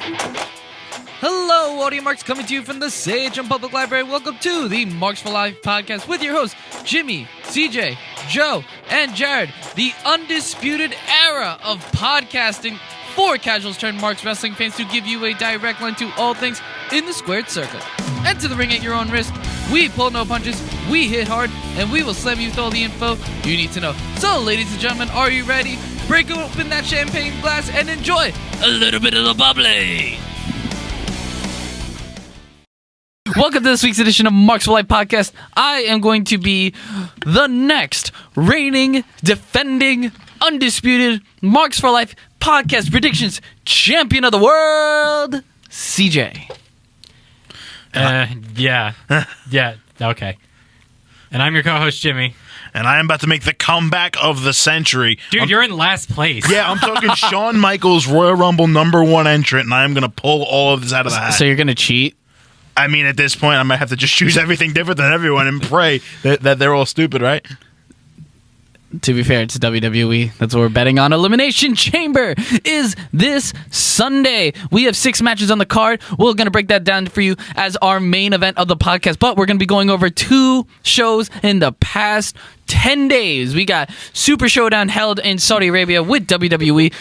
Hello, Audio Marks coming to you from the Sage and Public Library. Welcome to the Marks for Life podcast with your hosts, Jimmy, CJ, Joe, and Jared. The undisputed era of podcasting for casuals turned Marks wrestling fans to give you a direct line to all things in the squared circle. Enter the ring at your own risk. We pull no punches, we hit hard, and we will slam you with all the info you need to know. So, ladies and gentlemen, are you ready? Break open that champagne glass and enjoy a little bit of the bubbly. Welcome to this week's edition of Marks for Life podcast. I am going to be the next reigning, defending, undisputed Marks for Life podcast predictions champion of the world, CJ. Yeah, okay. And I'm your co-host, Jimmy. And I am about to make the comeback of the century. Dude, you're in last place. Yeah, I'm talking Shawn Michaels, Royal Rumble #1 entrant, and I am going to pull all of this out of the hat. So you're going to cheat? I mean, at this point, I might have to just choose everything different than everyone and pray that they're all stupid, right? To be fair, it's WWE. That's what we're betting on. Elimination Chamber is this Sunday. We have 6 matches on the card. We're going to break that down for you as our main event of the podcast. But we're going to be going over 2 shows in the past 10 days. We got Super Showdown held in Saudi Arabia with WWE,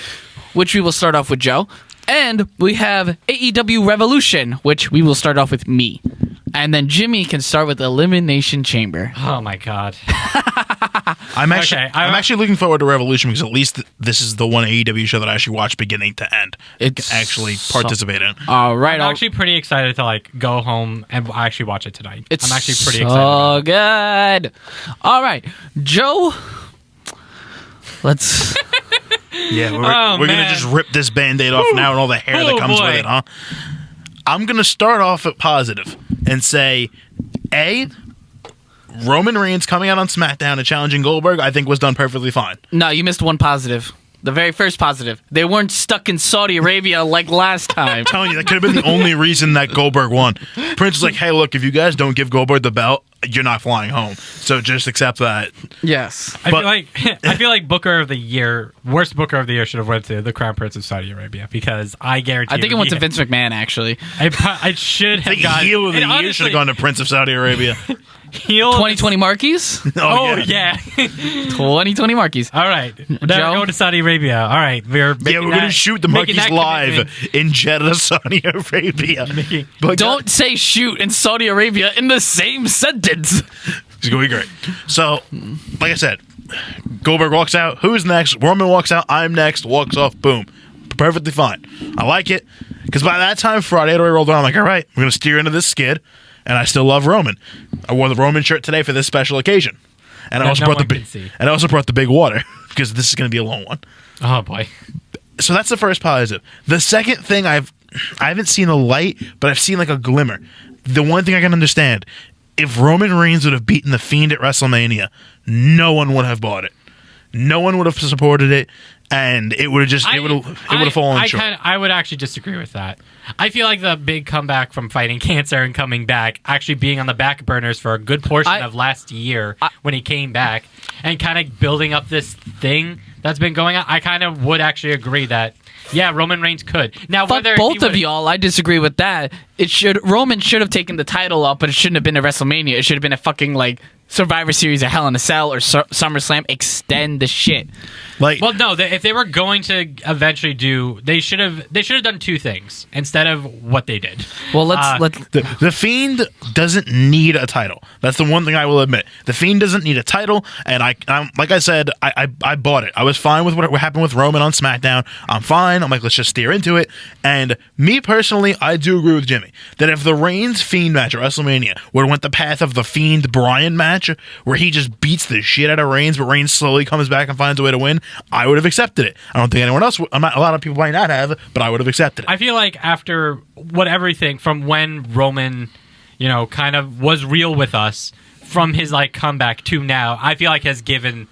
which we will start off with Joe. And we have AEW Revolution, which we will start off with me. And then Jimmy can start with Elimination Chamber. Oh, my God. I'm actually looking forward to Revolution because at least this is the one AEW show that I actually watch beginning to end. It's actually participate in. All right. I'm actually pretty excited to go home and actually watch it tonight. I'm actually pretty excited. Oh, good. All right, Joe. Let's. Yeah, we're going to just rip this Band-Aid off now and all the hair that comes with it, huh? I'm going to start off at positive and say, A, Roman Reigns coming out on SmackDown and challenging Goldberg, I think was done perfectly fine. No, you missed one positive. The very first positive. They weren't stuck in Saudi Arabia like last time. I'm telling you, that could have been the only reason that Goldberg won. Prince was like, hey, look, if you guys don't give Goldberg the belt, you're not flying home. So just accept that. Yes. I feel like Booker of the Year, worst Booker of the Year should have went to the Crown Prince of Saudi Arabia because I guarantee I think it went to Vince McMahon, actually. I should have gone. Heel of the Year should have gone to Prince of Saudi Arabia. 2020 Marquis? Oh, yeah. 2020 Marquis. All right. We're going to Saudi Arabia. All right. We're going to shoot the Marquis live in Jeddah, Saudi Arabia. Don't say shoot in Saudi Arabia in the same sentence. It's going to be great. So, like I said, Goldberg walks out. Who's next? Roman walks out. I'm next. Walks off. Boom. Perfectly fine. I like it. Because by that time, Friday had already rolled around. I'm like, all right, we're going to steer into this skid. And I still love Roman. I wore the Roman shirt today for this special occasion. And I also brought the big water because this is going to be a long one. Oh boy. So that's the first positive. The second thing I haven't seen a light, but I've seen like a glimmer. The one thing I can understand, if Roman Reigns would have beaten the Fiend at WrestleMania, no one would have bought it. No one would have supported it, and it would have fallen short. I would actually disagree with that. I feel like the big comeback from fighting cancer and coming back, actually being on the back burners for a good portion of last year when he came back, and kind of building up this thing that's been going on, I kind of would actually agree that, yeah, Roman Reigns could. Now, fuck both of y'all. I disagree with that. Roman should have taken the title up, but it shouldn't have been a WrestleMania. It should have been a fucking Survivor Series, a Hell in a Cell, or SummerSlam. Extend the shit. Well, no. If they were going to eventually they should have done 2 things instead of what they did. Well, let's. The Fiend doesn't need a title. That's the one thing I will admit. The Fiend doesn't need a title, and I'm like I said, I bought it. I was fine with what happened with Roman on SmackDown. I'm fine. I'm like, let's just steer into it. And me personally, I do agree with Jimmy that if the Reigns Fiend match at WrestleMania would have went the path of the Fiend Bryan match, where he just beats the shit out of Reigns, but Reigns slowly comes back and finds a way to win, I would have accepted it. I don't think anyone else would. A lot of people might not have, but I would have accepted it. I feel like after everything from when Roman, kind of was real with us, from his comeback to now, I feel like has given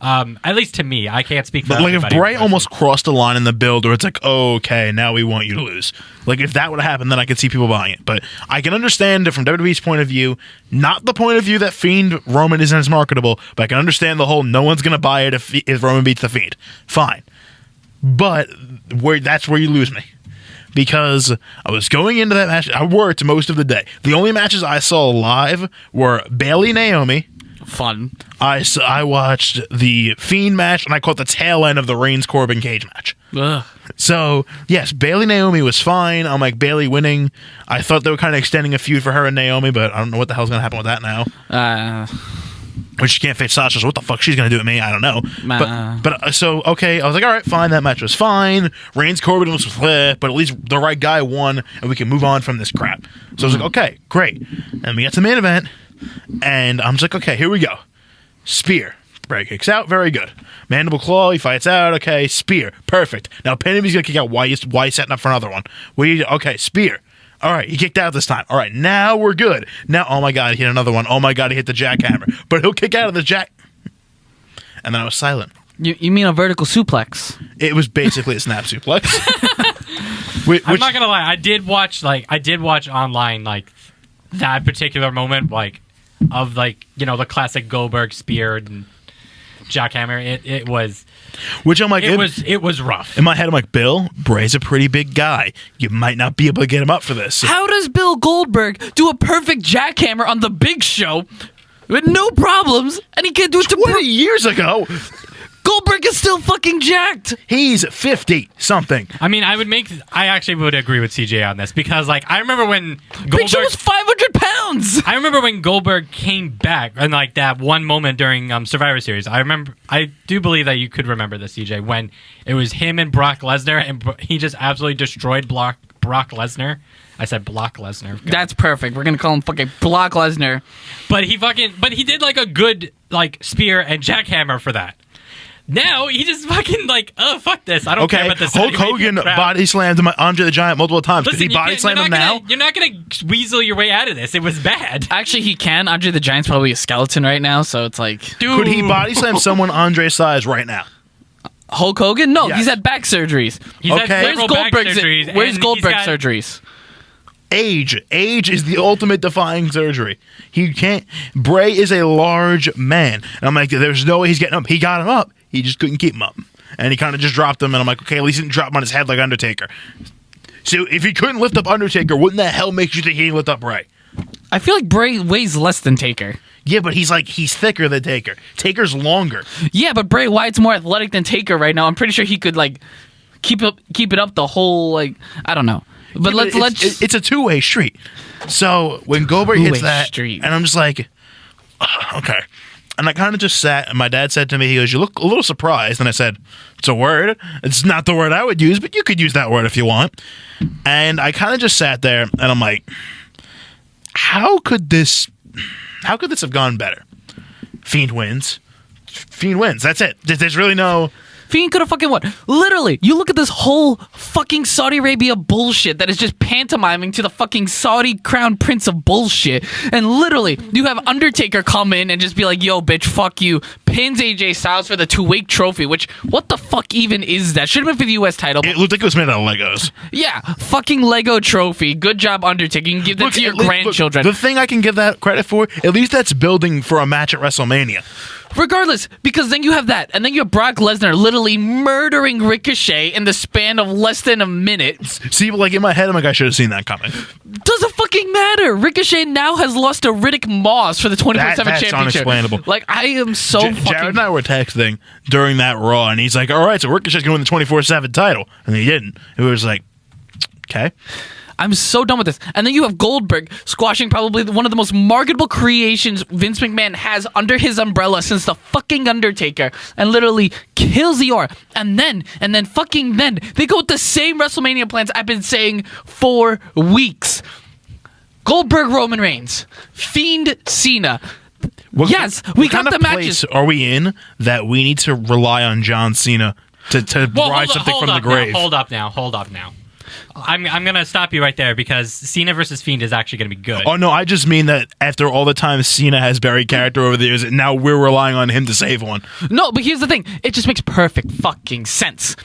At least to me, I can't speak for everybody. Like if Bray almost crossed a line in the build where it's like, oh, okay, now we want you to lose. Like if that would have happened, then I could see people buying it. But I can understand it from WWE's point of view, not the point of view that Fiend Roman isn't as marketable, but I can understand the whole no one's going to buy it if Roman beats the Fiend. Fine. But that's where you lose me. because I was going into that match. I worked most of the day. The only matches I saw live were Bayley Naomi. Fun. I watched the Fiend match, and I caught the tail end of the Reigns Corbin cage match. Ugh. So, yes, Bayley Naomi was fine. I'm like, Bayley winning. I thought they were kind of extending a feud for her and Naomi, but I don't know what the hell's going to happen with that now. When she can't face Sasha, so what the fuck she's going to do with me? I don't know. So, okay, I was like, all right, fine, that match was fine. Reigns Corbin was but at least the right guy won, and we can move on from this crap. So I was like, okay, great. And we got to the main event, and I'm just like, okay, here we go. Spear. Bray kicks out, very good. Mandible Claw, he fights out, okay, Spear, perfect. Now, Penny's going to kick out, why you setting up for another one? Okay, Spear. All right, he kicked out this time. All right, now we're good. Now, oh my God, he hit another one. Oh my God, he hit the jackhammer. But he'll kick out of the jack. And then I was silent. You mean a vertical suplex? It was basically a snap suplex. I'm not gonna lie. I did watch online that particular moment of the classic Goldberg spear and jackhammer. It was. Which I'm like, it was rough. In my head, I'm like, Bill, Bray's a pretty big guy. You might not be able to get him up for this. How does Bill Goldberg do a perfect jackhammer on the Big Show with no problems, and he can't do it to 20 years ago? Goldberg is still fucking jacked. He's 50 something. I mean, I actually would agree with CJ on this because, I remember when Big Show was 500 pounds. I remember when Goldberg came back and that one moment during Survivor Series. I do believe that you could remember this, CJ, when it was him and Brock Lesnar, and he just absolutely destroyed Brock Lesnar. I said Brock Lesnar. That's perfect. We're gonna call him fucking Brock Lesnar. But he did a good spear and jackhammer for that. Now he just fucking oh fuck this! I don't care about this. Hulk Hogan body slammed Andre the Giant multiple times. Could he body slam him now? You're not gonna weasel your way out of this. It was bad. Actually, he can. Andre the Giant's probably a skeleton right now, so it's like, dude. Could he body slam someone Andre's size right now? Hulk Hogan? No, yes. He's had back surgeries. Where's Goldberg's Where's Goldberg's surgeries? Age is the ultimate defying surgery. He can't. Bray is a large man, and I'm like, there's no way he's getting up. He got him up. He just couldn't keep him up, and he kind of just dropped him. And I'm like, okay, at least he didn't drop him on his head like Undertaker. So if he couldn't lift up Undertaker, wouldn't the hell make you think he can lift up Bray? I feel like Bray weighs less than Taker. Yeah, but he's thicker than Taker. Taker's longer. Yeah, but Bray Wyatt's more athletic than Taker right now. I'm pretty sure he could keep it up the whole I don't know. But yeah, it's a two-way street. So when Goldberg hits that, and I'm just like, okay. And I kind of just sat, and my dad said to me, he goes, you look a little surprised. And I said, it's a word. It's not the word I would use, but you could use that word if you want. And I kind of just sat there, and I'm like, how could this have gone better? Fiend wins. That's it. There's really no... Fiend could have fucking won. Literally, you look at this whole fucking Saudi Arabia bullshit that is just pantomiming to the fucking Saudi crown prince of bullshit. And literally, you have Undertaker come in and just be like, yo, bitch, fuck you. Pins AJ Styles for the two-week trophy, which, what the fuck even is that? Should have been for the U.S. title. It looked like it was made out of Legos. Yeah, fucking Lego trophy. Good job, Undertaker. You can give that to your grandchildren. The thing I can give that credit for, at least that's building for a match at WrestleMania. Regardless, because then you have that, and then you have Brock Lesnar literally murdering Ricochet in the span of less than a minute. See, in my head, I'm like, I should have seen that coming. Doesn't fucking matter. Ricochet now has lost to Riddick Moss for the 24/7 championship. That's unexplainable. I am so fucking... Jared and I were texting during that Raw, and he's like, all right, so Ricochet's going to win the 24/7 title. And he didn't. It was like, okay. I'm so done with this. And then you have Goldberg squashing probably one of the most marketable creations Vince McMahon has under his umbrella since the fucking Undertaker, and literally kills the aura. And then they go with the same WrestleMania plans I've been saying for weeks. Goldberg, Roman Reigns, Fiend, Cena. We got the matches. Are we in that we need to rely on John Cena to rise something from the grave? Hold up now. I'm going to stop you right there because Cena versus Fiend is actually going to be good. Oh, no, I just mean that after all the time Cena has buried character over the years, now we're relying on him to save one. No, but here's the thing. It just makes perfect fucking sense.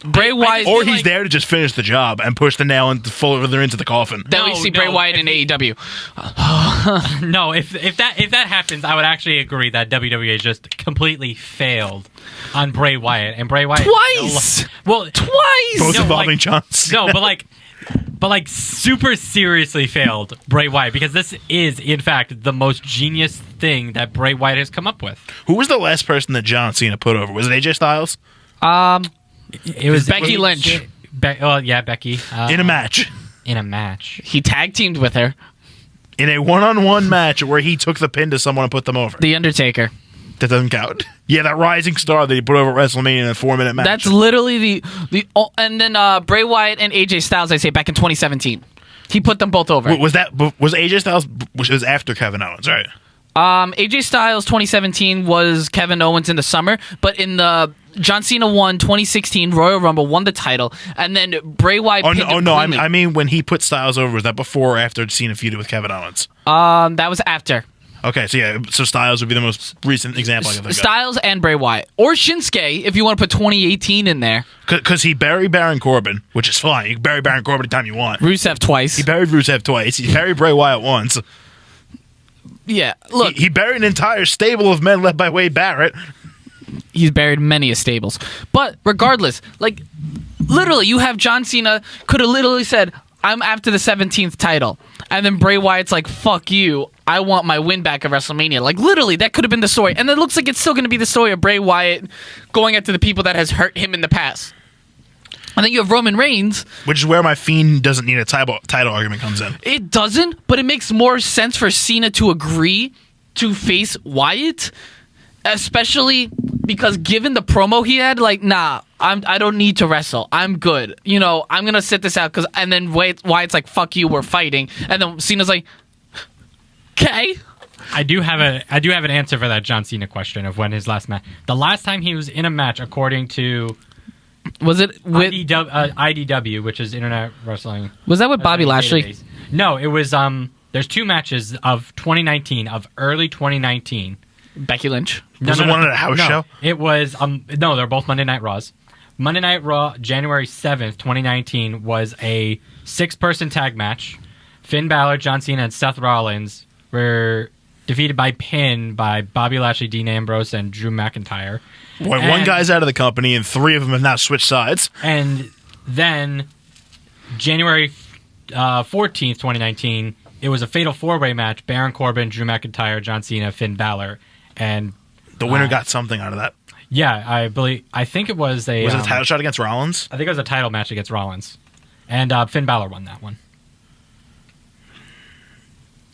Bray Wyatt. Or he's there to just finish the job and push the nail further into the coffin. Then we see Bray Wyatt in AEW. No, if that happens, I would actually agree that WWE just completely failed on Bray Wyatt and Bray Wyatt Twice. Twice. Both No, involving like- John Cena. No, but super seriously failed Bray Wyatt, because this is in fact the most genius thing that Bray Wyatt has come up with. Who was the last person that John Cena put over? Was it AJ Styles? It was Becky Lynch. Becky In a match. in a match. He tag teamed with her. In a one-on-one match where he took the pin to someone and put them over. The Undertaker. That doesn't count. Yeah, that rising star that he put over at WrestleMania in a 4-minute match. That's literally and then Bray Wyatt and AJ Styles, I say, back in 2017. He put them both over. Was AJ Styles, which was after Kevin Owens, right? AJ Styles 2017 was Kevin Owens in the summer, but in the John Cena won 2016 Royal Rumble, won the title, and then Bray Wyatt. I mean when he put Styles over, was that before or after Cena feuded with Kevin Owens? That was after. Okay, so Styles would be the most recent example I can think of. Styles and Bray Wyatt, or Shinsuke, if you want to put 2018 in there. Because he buried Baron Corbin, which is fine. You can bury Baron Corbin anytime you want. Rusev twice. He buried Rusev twice. He buried Bray Wyatt once. Yeah, look, He buried an entire stable of men led by Wade Barrett. he's buried many a stables. But regardless, like, literally, you have John Cena could have literally said, I'm after the 17th title. And then Bray Wyatt's like, fuck you. I want my win back at WrestleMania. Like, literally, that could have been the story. And it looks like it's still going to be the story of Bray Wyatt going after the people that has hurt him in the past. And then you have Roman Reigns. Which is where my Fiend doesn't need a title argument comes in. It doesn't, but it makes more sense for Cena to agree to face Wyatt. Especially because given the promo he had, like, nah, I don't need to wrestle. I'm good. You know, I'm going to sit this out. And then Wyatt's like, fuck you, we're fighting. And then Cena's like, okay. I do have an answer for that John Cena question of when his last match. The last time he was in a match, according to Was it with IDW, which is Internet Wrestling. Was that with Bobby Wrestling Lashley? Database. No, it was there's two matches of 2019, of early 2019. Becky Lynch? Was it one at a house show? It was no, they're both Monday Night Raws. Monday Night Raw, January 7th, 2019 was a 6-person tag match. Finn Balor, John Cena, and Seth Rollins were defeated by pin by Bobby Lashley, Dean Ambrose, and Drew McIntyre. Boy, one guy's out of the company and 3 of them have now switched sides. And then January 14th, 2019, it was a fatal 4-way match. Baron Corbin, Drew McIntyre, John Cena, Finn Balor. And The winner got something out of that. yeah, I think it was a... Was it a title shot against Rollins? I think it was a title match against Rollins. And Finn Balor won that one.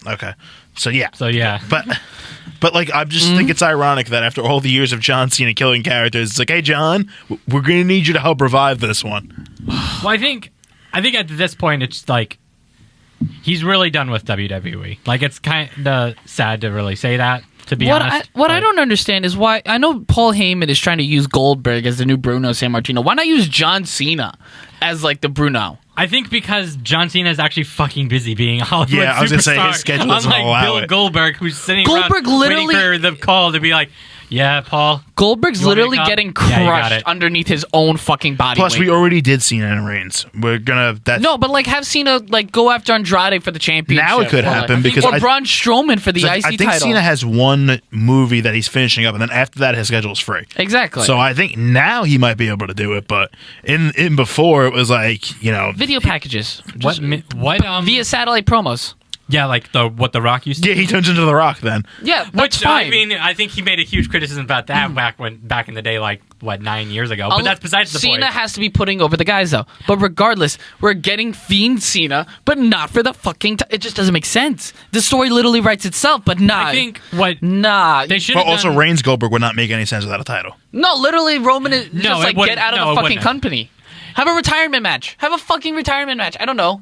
Okay. So, yeah. So, yeah. But like, I just think it's ironic that after all the years of John Cena killing characters, it's like, hey, John, we're going to need you to help revive this one. Well, I think at this point, it's like, he's really done with WWE. Like, it's kind of sad to really say that, to be honest. What I don't understand is why... I know Paul Heyman is trying to use Goldberg as the new Bruno Sammartino. Why not use John Cena as, like, the Bruno? I think because John Cena is actually fucking busy being a Hollywood superstar. Yeah, I was going to say, his schedule doesn't unlike allow Bill it. Goldberg, who's sitting Goldberg around literally- waiting for the call to be like, yeah, Paul. Goldberg's You want me to literally come? getting Yeah, you got crushed it. underneath his own fucking body Plus, weight. we already did Cena and Reigns. We're going to... No, but like have Cena like go after Andrade for the championship. Now it could or, happen like, because or I- Braun Strowman for the IC I think title. Cena has one movie that he's finishing up, and then after that, his schedule is free. Exactly. So I think now he might be able to do it, but in before it was like, you know, video packages. What? Via satellite promos. Yeah, like what The Rock used to yeah, he turns into The Rock then. Yeah, that's Which, fine. I mean, I think he made a huge criticism about that back in the day, like, 9 years ago? But that's besides the point. Cena has to be putting over the guys, though. But regardless, we're getting Fiend Cena, but not for the fucking... it just doesn't make sense. The story literally writes itself, but nah. I think what Nah. they should But have also, done... Reigns Goldberg would not make any sense without a title. No, literally, Roman is No, just it like, wouldn't. get out of No, the it fucking wouldn't have. company. Have a retirement match. Have a fucking retirement match. I don't know.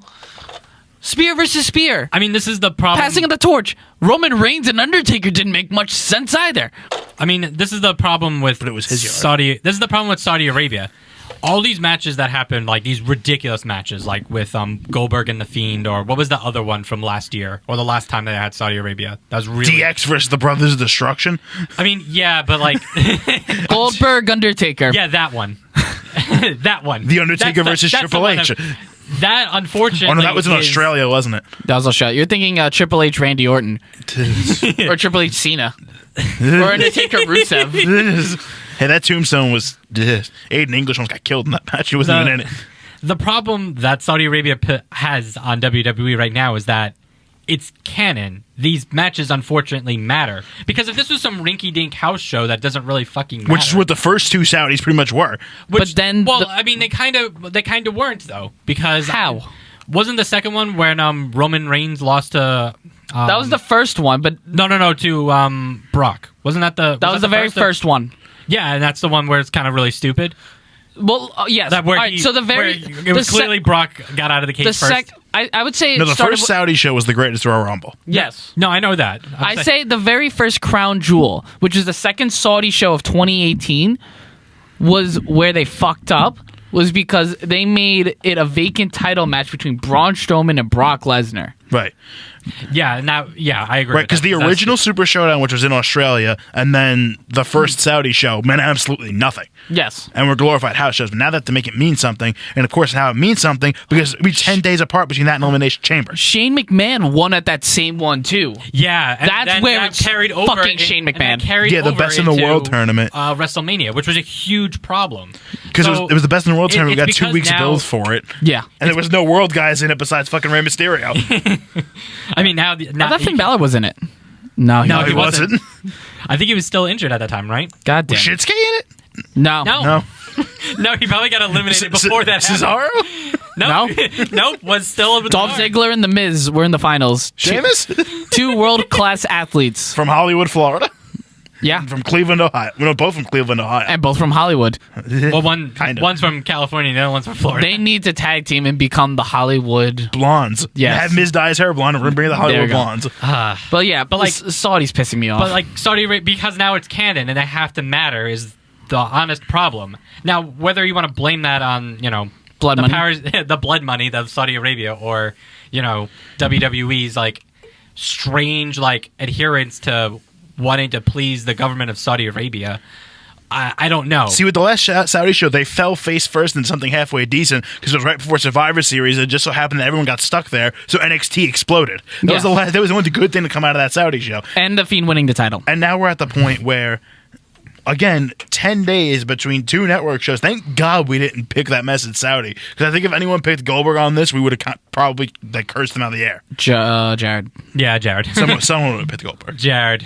Spear versus Spear. I mean, this is the problem. Passing of the torch. Roman Reigns and Undertaker didn't make much sense either. I mean, this is the problem with But it was his yard. Saudi. This is the problem with Saudi Arabia. All these matches that happened, like these ridiculous matches, like with Goldberg and the Fiend, or what was the other one from last year, or the last time they had Saudi Arabia? That was really. DX versus the Brothers of Destruction. I mean, yeah, but like, Goldberg, Undertaker. yeah, that one. That one. The Undertaker versus that's the Triple one H. That, unfortunately... Oh, no, that was in is- Australia, wasn't it? That was Australia. You're thinking Triple H, Randy Orton, or Triple H, Cena, or Undertaker, Rusev. Hey, that tombstone was... Aiden English almost got killed in that match. He wasn't even in it. The problem that Saudi Arabia has on WWE right now is that it's canon. These matches unfortunately matter. Because if this was some rinky-dink house show, that doesn't really fucking matter. Which is what the first two Saudis pretty much were. Which, But then well, the- I mean, they kind of weren't though. Because How? Wasn't the second one when Roman Reigns lost to? That was the first one, but No, to Brock. Wasn't that the? that was the very first one. Yeah, and that's the one where it's kind of really stupid. Well, yes. That where All right, he- so the where very it was clearly Brock got out of the cage the first. I would say No, it the started first Saudi show was the greatest Royal Rumble. yes. No, I know that. I say the very first Crown Jewel, which is the second Saudi show of 2018, was where they fucked up. Was because they made it a vacant title match between Braun Strowman and Brock Lesnar. Right. Yeah, I agree. Right, with because that. the That's- original Super Showdown, which was in Australia, and then the first Saudi show meant absolutely nothing. Yes. And were glorified house shows. But now they have to make it mean something. And of course, how it means something, because it'd be 10 days apart between that and Elimination Chamber. Shane McMahon won at that same one too. Yeah, and That's then where that it's carried over fucking Shane and that McMahon. carried Yeah, the over best in the into, world tournament. WrestleMania, which was a huge problem Because So, it was the best in the world it- tournament. We got it's 2 because weeks now- to build for it. Yeah. And there was no world guys in it besides fucking Rey Mysterio. I mean, now I thought Finn Balor was in it. No, No, he wasn't. I think he was still injured at that time, right? God damn. Was it. Shinsuke in it? No. No. No, he probably got eliminated before that happened. Cesaro? No, nope, was still with Dolph Ziggler and The Miz were in the finals. Sheamus? 2 world-class athletes. From Hollywood, Florida? Yeah. From Cleveland, Ohio. We know both from Cleveland, Ohio. And both from Hollywood. Well, Kind of. one's from California, the other one's from Florida. They need to tag team and become the Hollywood. Blondes. Yes. Have Miz dye his hair blonde and we're bring the Hollywood we go. blondes. But yeah, but like like- Saudi's pissing me off. But like Saudi Arabia, because now it's canon and they have to matter, is the honest problem. Now, whether you want to blame that on Blood the money. powers, the blood money of Saudi Arabia, or WWE's like strange like adherence to wanting to please the government of Saudi Arabia, I don't know. See, with the last Saudi show, they fell face first in something halfway decent because it was right before Survivor Series. It just so happened that everyone got stuck there, so NXT exploded. That was Yeah. the last. That was the only good thing to come out of that Saudi show. And The Fiend winning the title. And now we're at the point where, again, 10 days between 2 network shows. Thank God we didn't pick that mess in Saudi, because I think if anyone picked Goldberg on this, we would have probably cursed him out of the air. Jared. Yeah, Jared. Someone would have picked Goldberg. Jared.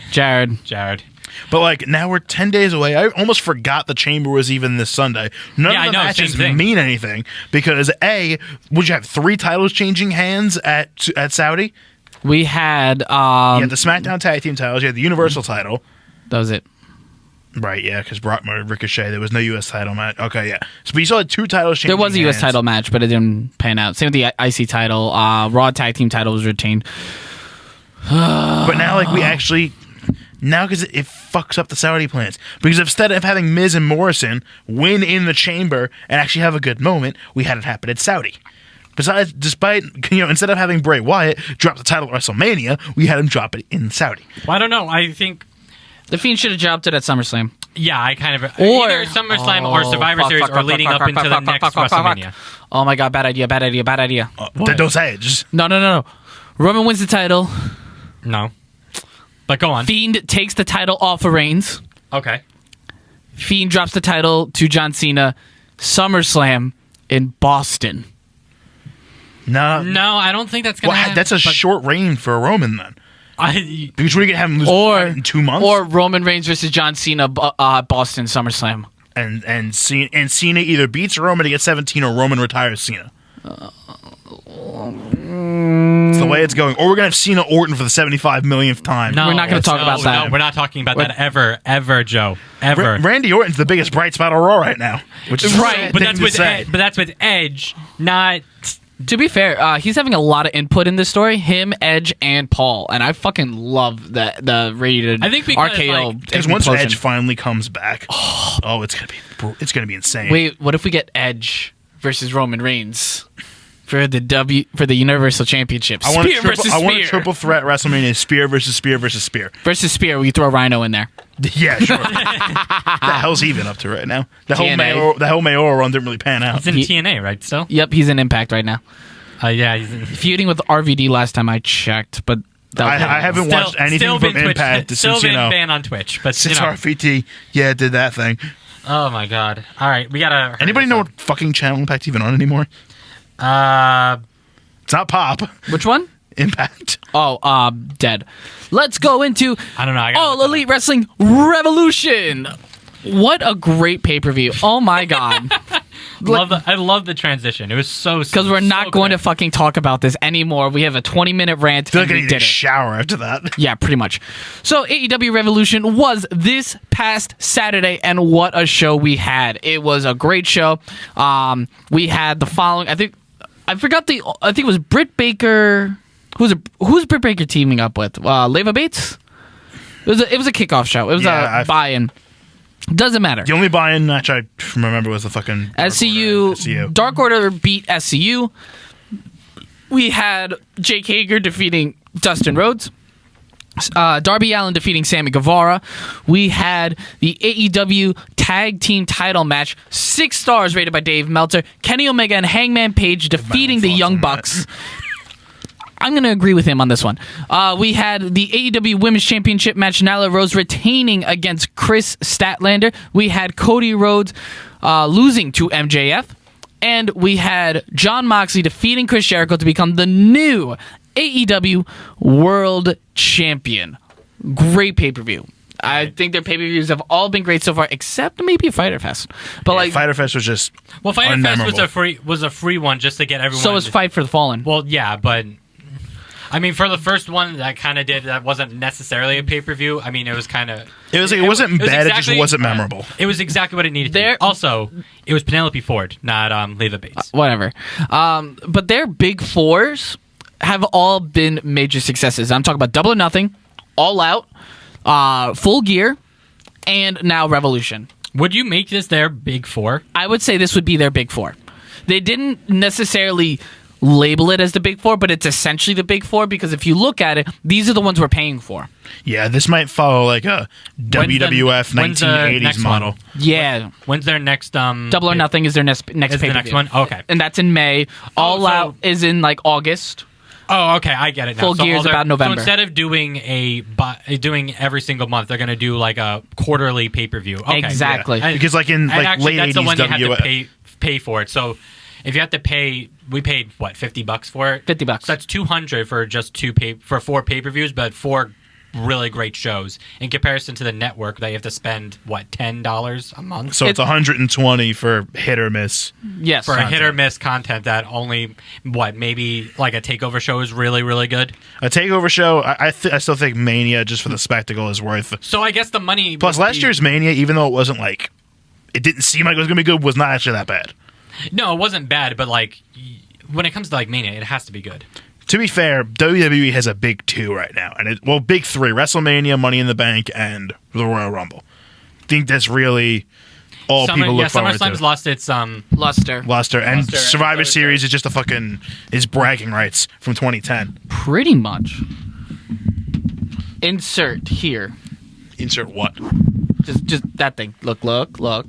But like now we're 10 days away. I almost forgot the Chamber was even this Sunday. None Yeah, of the I know, matches same thing. mean anything because would you have 3 titles changing hands at Saudi? We had You had the SmackDown Tag Team titles. You had the Universal title. that was it. Right, yeah, because Brock Ricochet, there was no U.S. title match. Okay, yeah. So we still had 2 titles changing There was a U.S. hands. title match, but it didn't pan out. Same with the IC title. Raw tag team title was retained. But now, like, we actually... Now, because it fucks up the Saudi plans. Because instead of having Miz and Morrison win in the Chamber and actually have a good moment, we had it happen at Saudi. Besides, despite, instead of having Bray Wyatt drop the title at WrestleMania, we had him drop it in Saudi. Well, I don't know. I think, The Fiend should have dropped it at SummerSlam. yeah, I kind of Or- either SummerSlam or Survivor fuck, Series fuck, or fuck, leading fuck, up fuck, into fuck, the fuck, next fuck, fuck, fuck, fuck. WrestleMania. Oh my god, bad idea. Don't say it. Just No. Roman wins the title. No, but go on. Fiend takes the title off of Reigns. Okay. Fiend drops the title to John Cena. SummerSlam in Boston. no. No, I don't think that's gonna. Well, happen, that's a but short reign for a Roman then. Because we're gonna have him lose Or in 2 months, Or Roman Reigns versus John Cena, Boston SummerSlam. and Cena either beats Roman to get 17, or Roman retires Cena. It's the way it's going. Or we're gonna have Cena Orton for the 75 millionth time. No, We're not gonna talk about that. No, we're not talking about that ever, Joe. Ever. Randy Orton's the biggest bright spot of Raw right now, which is Right, but thing that's to with say. but that's with Edge, not. To be fair, he's having a lot of input in this story. Him, Edge, and Paul, and I fucking love the rated I think because, RKO. like, Because once implosion. Edge finally comes back, it's gonna be insane. Wait, what if we get Edge versus Roman Reigns for the Universal Championship. I want Spear versus Spear. I want a triple threat WrestleMania: Spear versus Spear versus Spear. Versus Spear. We throw Rhino in there. Yeah, sure. The hell's he even up to right now? The whole mayoral run didn't really pan out. He's in TNA, right? Still? Yep, he's in Impact right now. Yeah, he's in. Feuding with RVD last time I checked, but I haven't watched anything from Impact still since been banned on Twitch, but since RVT, did that thing. Oh my god! All right, we gotta. Anybody know what fucking channel Impact's even on anymore? It's not Pop. Which one? Impact. Oh, dead. Let's go into I don't know. All Elite Wrestling Revolution. What a great pay-per-view. Oh my god. I love the transition. It was so because we're not going to fucking talk about this anymore. We have a 20-minute rant. I feel like I need a shower after that. Yeah, pretty much. So AEW Revolution was this past Saturday, and what a show we had. It was a great show. We had the following. I think it was Britt Baker. Who's Britt Baker teaming up with? Leva Bates. It was a kickoff show. It was a buy-in. Doesn't matter. The only buy-in match I remember was the fucking SCU. Dark Order beat SCU. We had Jake Hager defeating Dustin Rhodes. Darby Allin defeating Sammy Guevara. We had the AEW Tag Team Title match. 6 stars rated by Dave Meltzer. Kenny Omega and Hangman Page defeating the Young Bucks. I'm going to agree with him on this one. We had the AEW Women's Championship match, Nyla Rose retaining against Chris Statlander. We had Cody Rhodes losing to MJF. And we had Jon Moxley defeating Chris Jericho to become the new AEW World Champion. Great pay-per-view. I think their pay-per-views have all been great so far, except maybe Fyter Fest. But Fyter Fest was just Fyter Fest was a free one just to get everyone. So was Fight for the Fallen. Well, yeah, but I mean, for the first one, that wasn't necessarily a pay-per-view. I mean, it was kind of. It wasn't bad. It just wasn't memorable. It was exactly what it needed to be. Also, it was Penelope Ford, not Leva Bates. Whatever. But their big fours have all been major successes. I'm talking about Double or Nothing, All Out, Full Gear, and now Revolution. Would you make this their big four? I would say this would be their big four. They didn't necessarily label it as the big four, but it's essentially the big four because if you look at it, these are the ones we're paying for. Yeah, this might follow like a WWF 1980s model. Yeah. When's their next Double or Nothing is their next pay-per-view. The next one? Okay. And that's in May. All Out is in like August. Oh, okay, I get it now. Full Gear is about November. So instead of doing doing every single month, they're going to do like a quarterly pay-per-view. Okay. Exactly. Yeah. Because like in like actually, late 80s that's the one you have WWF. to pay for it. So if you have to pay, we paid what, $50 for it? $50. So that's $200 for just 4 pay-per-views, but 4 really great shows in comparison to the network that you have to spend what, $10 a month. So it's 120 for hit or miss. Yes, for a hit or miss content that only maybe like a takeover show is really really good. A takeover show, I still think Mania just for the spectacle is worth. So I guess the money. Plus last year's Mania, even though it wasn't like, it didn't seem like it was gonna be good, was not actually that bad. No, it wasn't bad, but like when it comes to like Mania, it has to be good. To be fair, WWE has a big 2 right now, and big 3: WrestleMania, Money in the Bank, and the Royal Rumble. I think that's really all people look forward to. SummerSlam's lost its luster, and Survivor Series is just is bragging rights from 2010. Pretty much. Insert here. Insert what? Just that thing. Look.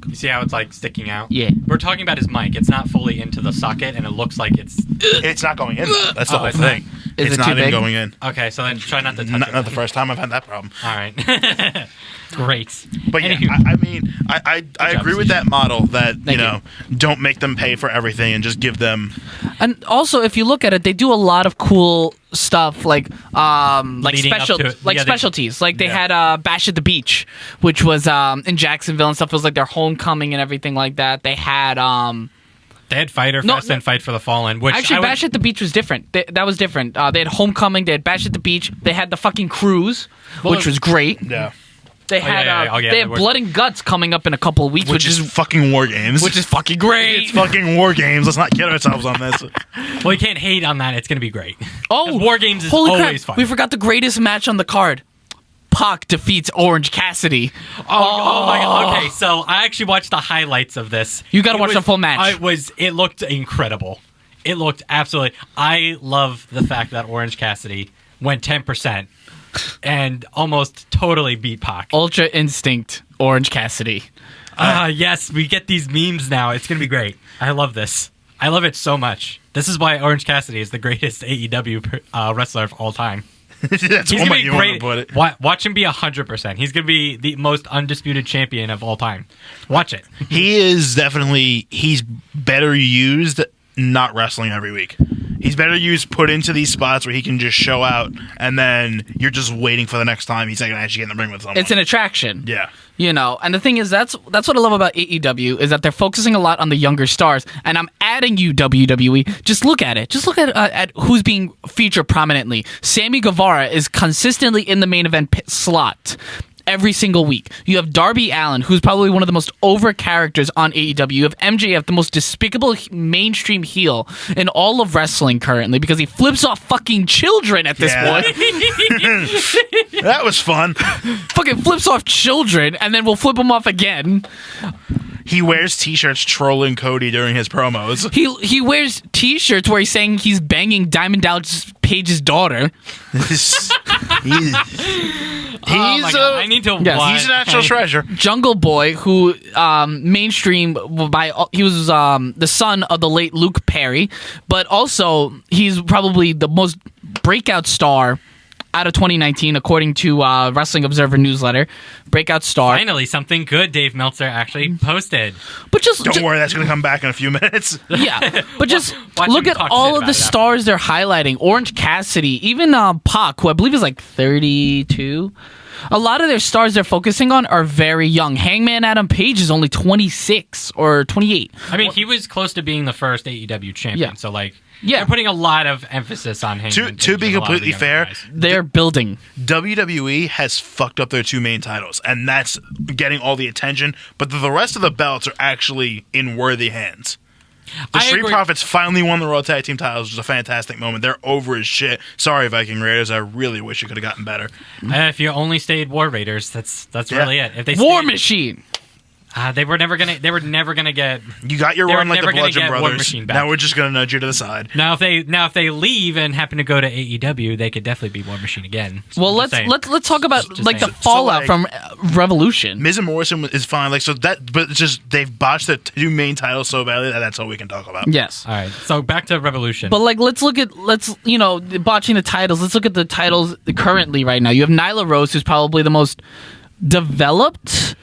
You see how it's like sticking out? Yeah. We're talking about his mic. It's not fully into the socket, and it looks like it's. It's not going in. That's the whole thing. Is it's it not too even big? going in. Okay, so then try not to touch it. Not the first time I've had that problem. All right. Great. But yeah, Anywho. I mean, I agree with that model that, Thank you. don't make them pay for everything and just give them. And also, if you look at it, they do a lot of cool stuff like Leading up to it. Yeah, specialties. Like they had Bash at the Beach, which was in Jacksonville and stuff. It was like their homecoming and everything like that. They had They had Fyter Fest and Fight for the Fallen, which actually Bash at the Beach was different. That was different. They had homecoming. They had Bash at the Beach. They had the fucking cruise, which was great. Yeah. They had they had Blood and Guts coming up in a couple of weeks, Which is fucking War Games. which is fucking great. It's fucking War Games. Let's not kid ourselves on this. Well, you can't hate on that. It's going to be great. Oh, 'Cause War Games is holy always crap. fun. We forgot the greatest match on the card. Pac defeats Orange Cassidy. Oh my god. Okay, so I actually watched the highlights of this. You gotta watch the full match. It looked incredible. It looked absolutely. I love the fact that Orange Cassidy went 10% and almost totally beat Pac. Ultra Instinct Orange Cassidy. Yes, we get these memes now. It's going to be great. I love this. I love it so much. This is why Orange Cassidy is the greatest AEW wrestler of all time. That's He's one going way to you be want great. to put it. Watch him be 100%. He's going to be the most undisputed champion of all time. Watch it. He is definitely, he's better used not wrestling every week. He's better used put into these spots where he can just show out, and then you're just waiting for the next time he's not going to actually get in the ring with someone. It's an attraction. Yeah. You know, and the thing is, that's what I love about AEW is that they're focusing a lot on the younger stars. And I'm adding you, WWE. Just look at it. Just look at who's being featured prominently. Sammy Guevara is consistently in the main event slot every single week. You have Darby Allin, who's probably one of the most over characters on AEW. You have MJF, the most despicable mainstream heel in all of wrestling currently because he flips off fucking children at this point. That was fun. Fucking flips off children and then we'll flip them off again. He wears t-shirts trolling Cody during his promos. He wears t-shirts where he's saying he's banging Diamond Dallas Page's daughter. He's Oh my God, I need to Yes. watch. he's a natural treasure. Jungle Boy, who mainstream he was the son of the late Luke Perry, but also he's probably the most breakout star out of 2019, according to Wrestling Observer newsletter. Breakout star. Finally, something good Dave Meltzer actually posted. But just Don't worry, that's going to come back in a few minutes. yeah, but just Watch look him at talk all shit of the about it stars they're highlighting. Orange Cassidy, even Pac, who I believe is like 32. A lot of their stars they're focusing on are very young. Hangman Adam Page is only 26 or 28. I mean, he was close to being the first AEW champion, Yeah. so like, Yeah. they're putting a lot of emphasis on him. To be completely fair, They're building. WWE has fucked up their two main titles, and that's getting all the attention, but the rest of the belts are actually in worthy hands. The I Street agree. Profits finally won the Raw Tag Team titles, which was a fantastic moment. They're over as shit. Sorry, Viking Raiders. I really wish it could have gotten better. If you only stayed War Raiders, that's Yeah. really it. If they War stayed, Machine. they were never gonna get. You got your They were run like the never gonna Bludgeon get War Brothers. Machine back. Now we're just going to nudge you to the side. Now if they leave and happen to go to AEW, they could definitely be War Machine again. So Well, I'm just saying. let's talk about Just like the saying. fallout like- from Revolution. Miz and Morrison is fine. Like so that, but it's just they've botched the two main titles so badly that that's all we can talk about. Yes. All right, so back to Revolution. But like, let's botching the titles. Let's look at the titles currently right now. You have Nyla Rose, who's probably the most developed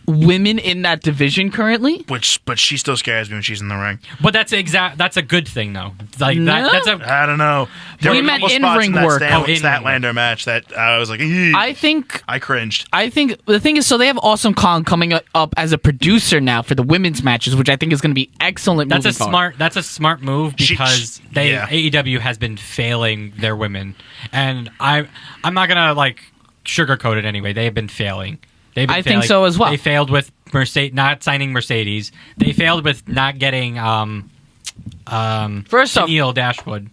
women in that division currently. But she still scares me when she's in the ring. But that's a good thing though. Like No. that's a I don't know. There We were a meant couple in spots ring that work. Oh, in ring Statlander match that I was like, "Eek." I think I cringed. the thing is, so they have Awesome Kong coming up as a producer now for the women's matches, which I think is going to be excellent. That's moving forward. That's a smart move because yeah. AEW has been failing their women, and I'm not gonna like sugarcoat it anyway. They have been failing. They've been I think failing. so as well. They failed with not signing Mercedes. They failed with not getting First off, Neil Dashwood,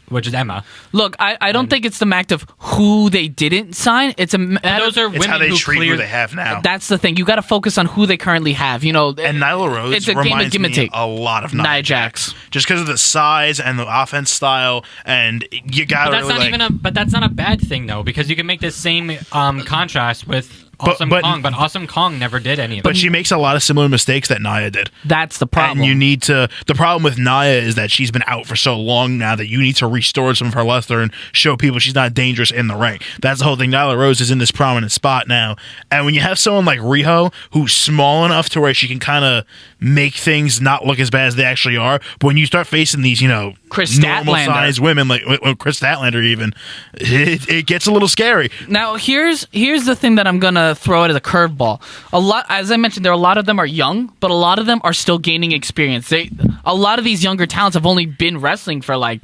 which is Emma. look, I don't think it's the fact of who they didn't sign. It's a matter. Those are It's women how they who treat who cleared. they have now. That's the thing. You got to focus on who they currently have. You know, And Nyla Rose it's a game of reminds give and me take. a lot of Nia Nia Jax. Jax. Just because of the size and the offense style, and you got But to that's really not but that's not a bad thing though, because you can make this same contrast with Awesome Kong, but Awesome Kong never did any of But it. she makes a lot of similar mistakes that Nia did. That's the problem. And you need to. The problem with Nia is that she's been out for so long now that you need to restore some of her luster and show people she's not dangerous in the ring. That's the whole thing. Nyla Rose is in this prominent spot now, and when you have someone like Riho who's small enough to where she can kind of make things not look as bad as they actually are, but when you start facing these, Chris normal Statlander. sized women like Chris Statlander, even it gets a little scary. Now here's the thing that I'm gonna throw out as a curveball. A lot, as I mentioned, a lot of them are young, but a lot of them are still gaining experience. A lot of these younger talents have only been wrestling for like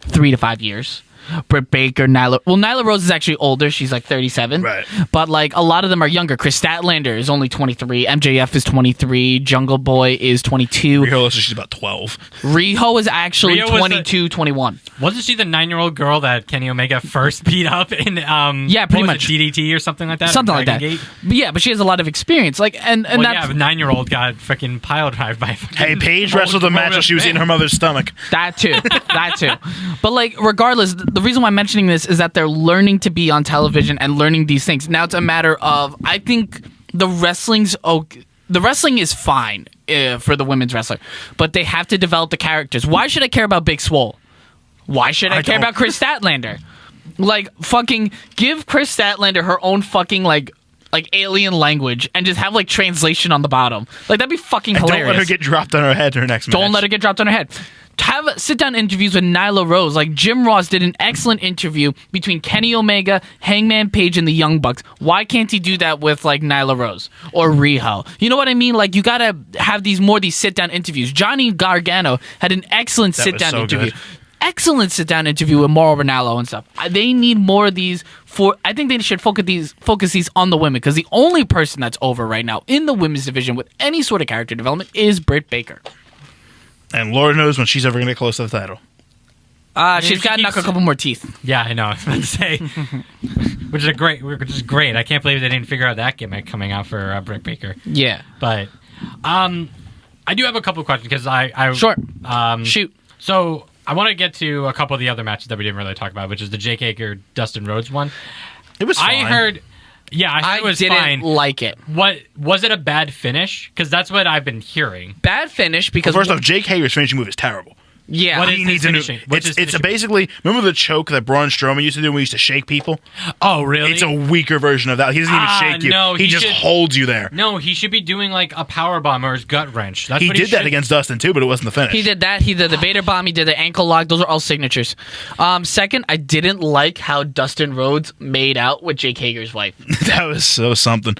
3 to 5 years. Britt Baker, Nyla. Well, Nyla Rose is actually older. She's like 37. Right. But like a lot of them are younger. Chris Statlander is only 23. MJF is 23. Jungle Boy is 22. Riho looks like she's about 12. Riho is actually Riho was 22, 21. Wasn't she the 9-year-old girl that Kenny Omega first beat up in Yeah, pretty much. DDT or something like that? Something like that. Gate? But yeah, but she has a lot of experience. Like and Well, that's yeah, 9-year-old got freaking pile drive by. Hey, Paige wrestled a match while she was in her mother's stomach. that too. That too. But like regardless, the reason why I'm mentioning this is that they're learning to be on television and learning these things. Now it's a matter of I think the wrestling's okay. The wrestling is fine for the women's wrestler, but they have to develop the characters. Why should I care about Big Swole? Why should I care don't. about Chris Statlander? Like fucking give Chris Statlander her own fucking like alien language and just have like translation on the bottom. Like that'd be fucking And hilarious. don't let her get dropped on her head in her next match. Don't let her get dropped on her head. Have sit-down interviews with Nyla Rose. Like Jim Ross did an excellent interview between Kenny Omega, Hangman Page, and the Young Bucks. Why can't he do that with like Nyla Rose or Riho? You know what I mean? Like you gotta have these sit-down interviews. Johnny Gargano had an excellent sit-down so interview. good. Excellent sit-down interview with Mauro Ranallo and stuff. They need more of these. I think they should focus these on the women because the only person that's over right now in the women's division with any sort of character development is Britt Baker. And Lord knows when she's ever going to get close to the title. She's got to knock a couple more teeth. Yeah, I know. I was about to say, which is great. I can't believe they didn't figure out that gimmick coming out for Britt Baker. Yeah. But I do have a couple of questions because I Sure. Shoot. So I want to get to a couple of the other matches that we didn't really talk about, which is the Jake Hager Dustin Rhodes one. It was fine. I heard it was didn't fine. like it. What was it a bad finish? Because that's what I've been hearing. Bad finish because Well, first off, Jake Hager's finishing move is terrible. yeah. What is He his needs a new. finishing? What's his It's finishing? basically remember the choke that Braun Strowman used to do when we used to shake people. Oh, really? It's a weaker version of that. He doesn't even shake you. no, he he just should- holds you there. No, he should be doing like a power bomb or his gut wrench. That's He what did that should- against Dustin too, but it wasn't the finish. He did that. He did the Vader bomb. He did the ankle lock. Those are all signatures. Second, I didn't like how Dustin Rhodes made out with Jake Hager's wife. That was something.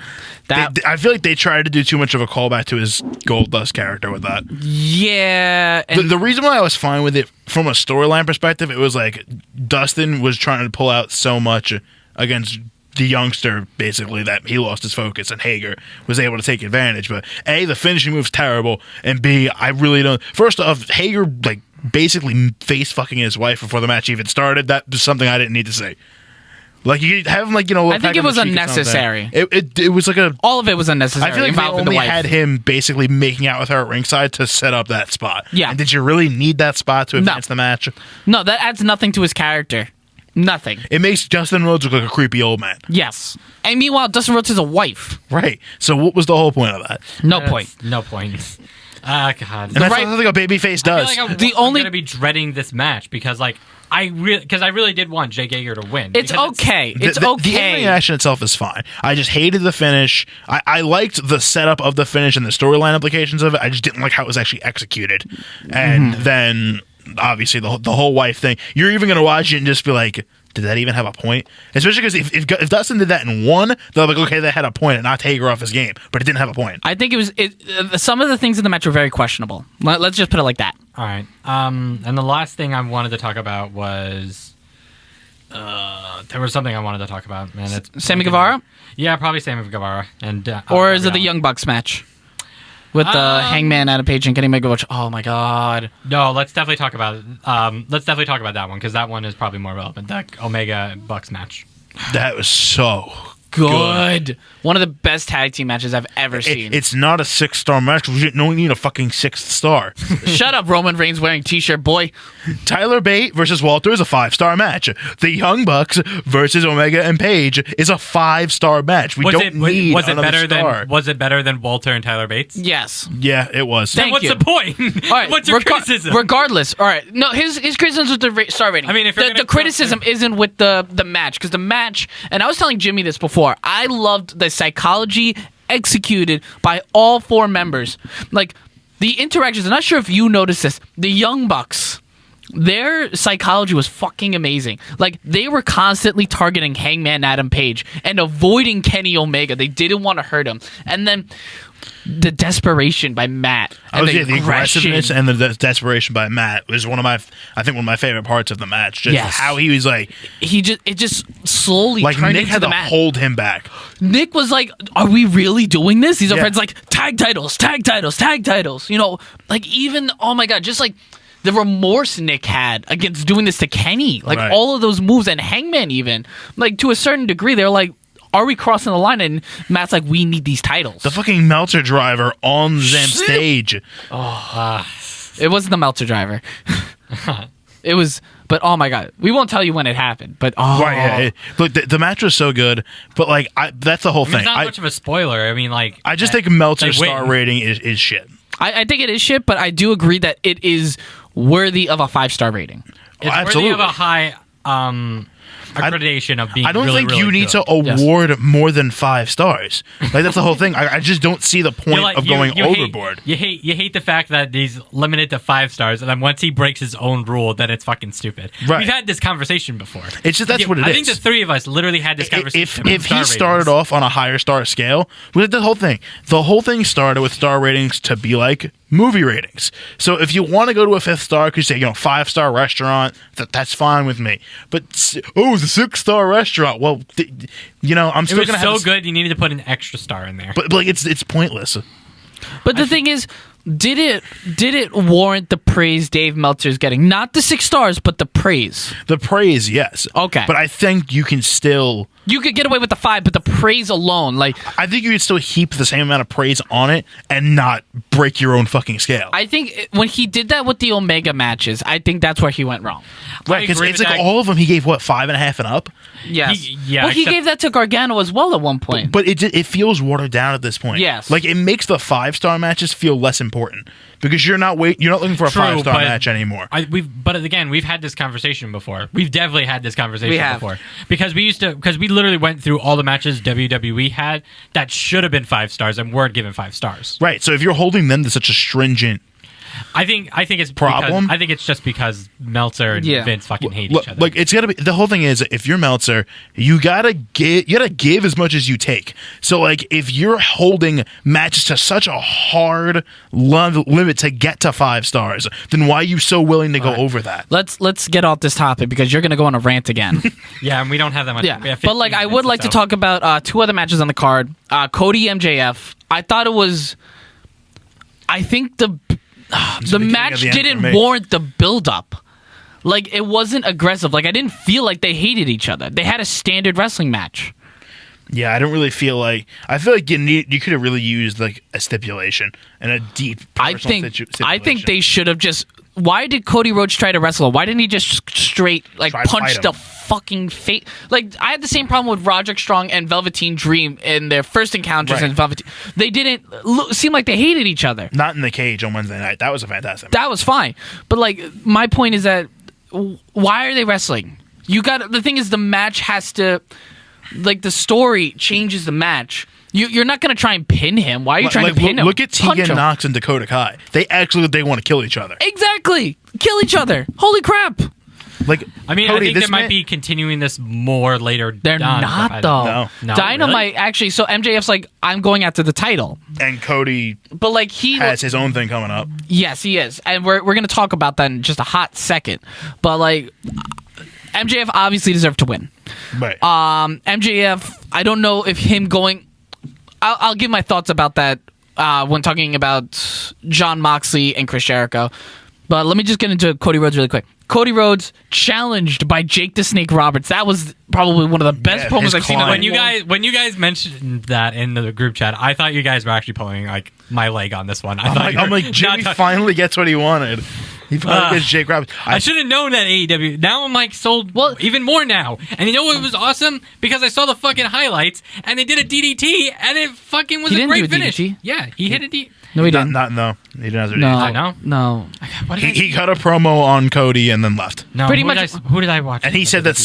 I feel like they tried to do too much of a callback to his Gold Dust character with that. Yeah. And The reason why I was fine with it from a storyline perspective, it was like Dustin was trying to pull out so much against the youngster, basically, that he lost his focus, and Hager was able to take advantage. But A, the finishing move's terrible, and B, I really don't. First off, Hager like basically face fucking his wife before the match even started. That was something I didn't need to say. Like you have him like I think it was unnecessary. It was like a. all of it was unnecessary. I feel like they involving the only wife. had him basically making out with her at ringside to set up that spot. Yeah. And did you really need that spot to advance the match? No, that adds nothing to his character. Nothing. It makes Justin Rhodes look like a creepy old man. Yes. And meanwhile, Dustin Rhodes has a wife. Right. So what was the whole point of that? No That's point. No point. Ah, God. And that's right- something a babyface does. I feel like The I'm only- gonna be dreading this match because like I really did want Jake Hager to win. It's because okay. It's The okay. in-ring action itself is fine. I just hated the finish. I liked the setup of the finish and the storyline implications of it. I just didn't like how it was actually executed. And then, obviously, the whole wife thing. You're even going to watch it and just be like, did that even have a point? Especially because if Dustin did that in one, they're like, okay, that had a point and not Hager off his game. But it didn't have a point. I think it was. Some of the things in the match were very questionable. Let's just put it like that. All right. And the last thing I wanted to talk about was there was something I wanted to talk about. Man, it's Sammy Guevara? Yeah, probably Sammy Guevara. And Or is it the Young Bucks match? With the Hangman, Adam Page, and Kenny Omega. Oh my God! No, let's definitely talk about it. Let's definitely talk about that one because that one is probably more relevant. The Omega Bucks match. That was so Good. One of the best tag team matches I've ever seen. It's not a 6-star match because we don't need a fucking 6th star. Shut up, Roman Reigns wearing t-shirt boy. Tyler Bate versus Walter is a 5-star match. The Young Bucks versus Omega and Page is a 5-star match. We don't need was it another better star. Was it better than Walter and Tyler Bates? Yes. Yeah, it was. Thank Then what's you. the point? All right. What's your criticism? Regardless. All right. No, his criticism with the star rating. I mean, if you're the gonna criticism isn't with the match because the match, and I was telling Jimmy this before. I loved the psychology executed by all 4 members. Like the interactions. I'm not sure if you noticed this. The Young Bucks their psychology was fucking amazing. Like, they were constantly targeting Hangman Adam Page and avoiding Kenny Omega. They didn't want to hurt him. And then the desperation by Matt. And the aggressiveness and the desperation by Matt was one of my favorite parts of the match. Just how he was like, it just slowly like turned Nick into had the to match. hold him back. Nick was like, "Are we really doing this?" These are friends like tag titles, tag titles, tag titles. You know, like even oh my god, just like the remorse Nick had against doing this to Kenny, like all of those moves and Hangman even, like to a certain degree, they're like, are we crossing the line? And Matt's like, we need these titles. The fucking Meltzer driver on them stage. It wasn't the Meltzer driver. It was, but oh my god, we won't tell you when it happened. But look, the match was so good, but like that's the whole thing. It's not much of a spoiler. I mean, like I just think Meltzer's star rating is shit. I think it is shit, but I do agree that it is worthy of a 5-star rating. It's worthy of a high accreditation of being. I don't really, think really you need good. to award more than 5 stars. Like that's the whole thing. I just don't see the point of going overboard. You hate the fact that he's limited to 5 stars, and then once he breaks his own rule, then it's fucking stupid. Right. We've had this conversation before. It's just what it is. I think the 3 of us literally had this conversation. If he started off on a higher star scale, with the whole thing started with star ratings to be like movie ratings. So if you want to go to a 5th star, because you say 5-star restaurant, that's fine with me. But it's a 6-star restaurant. Well, I'm still it was gonna so have good. You needed to put an extra star in there. But like it's pointless. But the thing is, did it warrant the praise Dave Meltzer's getting? Not the 6 stars, but the praise. The praise, yes. Okay. But I think you can still. You could get away with the 5, but the praise alone, like I think you could still heap the same amount of praise on it and not break your own fucking scale. I think when he did that with the Omega matches, I think that's where he went wrong. Right, because it's like all of them he gave 5.5 and up. Yes. He gave that to Gargano as well at one point. But it feels watered down at this point. Yes. Like it makes the 5-star matches feel less important because you're not looking for a 5-star match anymore. But again, we've had this conversation before. We've definitely had this conversation before because we literally went through all the matches WWE had that should have been 5 stars and weren't given 5 stars. Right. So if you're holding them to such a stringent I think it's problem. I think it's just because Meltzer and Vince fucking hate each other. Like it's gotta be the whole thing is if you're Meltzer, you gotta give as much as you take. So like if you're holding matches to such a hard limit to get to 5 stars, then why are you so willing to go over that? Let's get off this topic because you're gonna go on a rant again. Yeah, and we don't have that much. Yeah, but like I would like to talk about 2 other matches on the card. Cody MJF. I thought it was. I think the match didn't warrant the build-up. Like, it wasn't aggressive. Like, I didn't feel like they hated each other. They had a standard wrestling match. Yeah, I don't really feel like... I feel like you could have really used, like, a stipulation and a deep personal stipulation. I think they should have just... Why did Cody Rhodes try to wrestle him? Why didn't he just straight, like, punch the fucking face? Like, I had the same problem with Roderick Strong and Velveteen Dream in their first encounters in Velveteen. They didn't seem like they hated each other. Not in the cage on Wednesday night. That was a fantastic match. That was fine. But, like, my point is that why are they wrestling? The thing is the match has to... Like, the story changes the match. You're not going to try and pin him. Why are you trying to pin him? Look at Tegan Knox and Dakota Kai. They want to kill each other. Exactly. Kill each other. Holy crap. Like, I mean, Cody, I think they might be continuing this more later. They're not, though. No. Dynamite, really? actually, so MJF's like, I'm going after the title. And Cody but like he has his own thing coming up. Yes, he is. And we're going to talk about that in just a hot second. But like... MJF obviously deserved to win. Right. MJF, I don't know if him going... I'll give my thoughts about that when talking about Jon Moxley and Chris Jericho. But let me just get into Cody Rhodes really quick. Cody Rhodes challenged by Jake the Snake Roberts. That was probably one of the best promos I've seen. When you guys mentioned that in the group chat, I thought you guys were actually pulling like my leg on this one. I'm like Jimmy finally gets what he wanted. He finally gets Jake Roberts. I should have known that AEW. Now I'm like sold even more now. And you know what was awesome? Because I saw the fucking highlights and they did a DDT and it fucking was a great finish. DDT? Yeah, he hit a DDT. No, he didn't. No, he didn't have to. No, I know. No. He cut a promo on Cody and then left. No, pretty much. Who did I watch? And he said that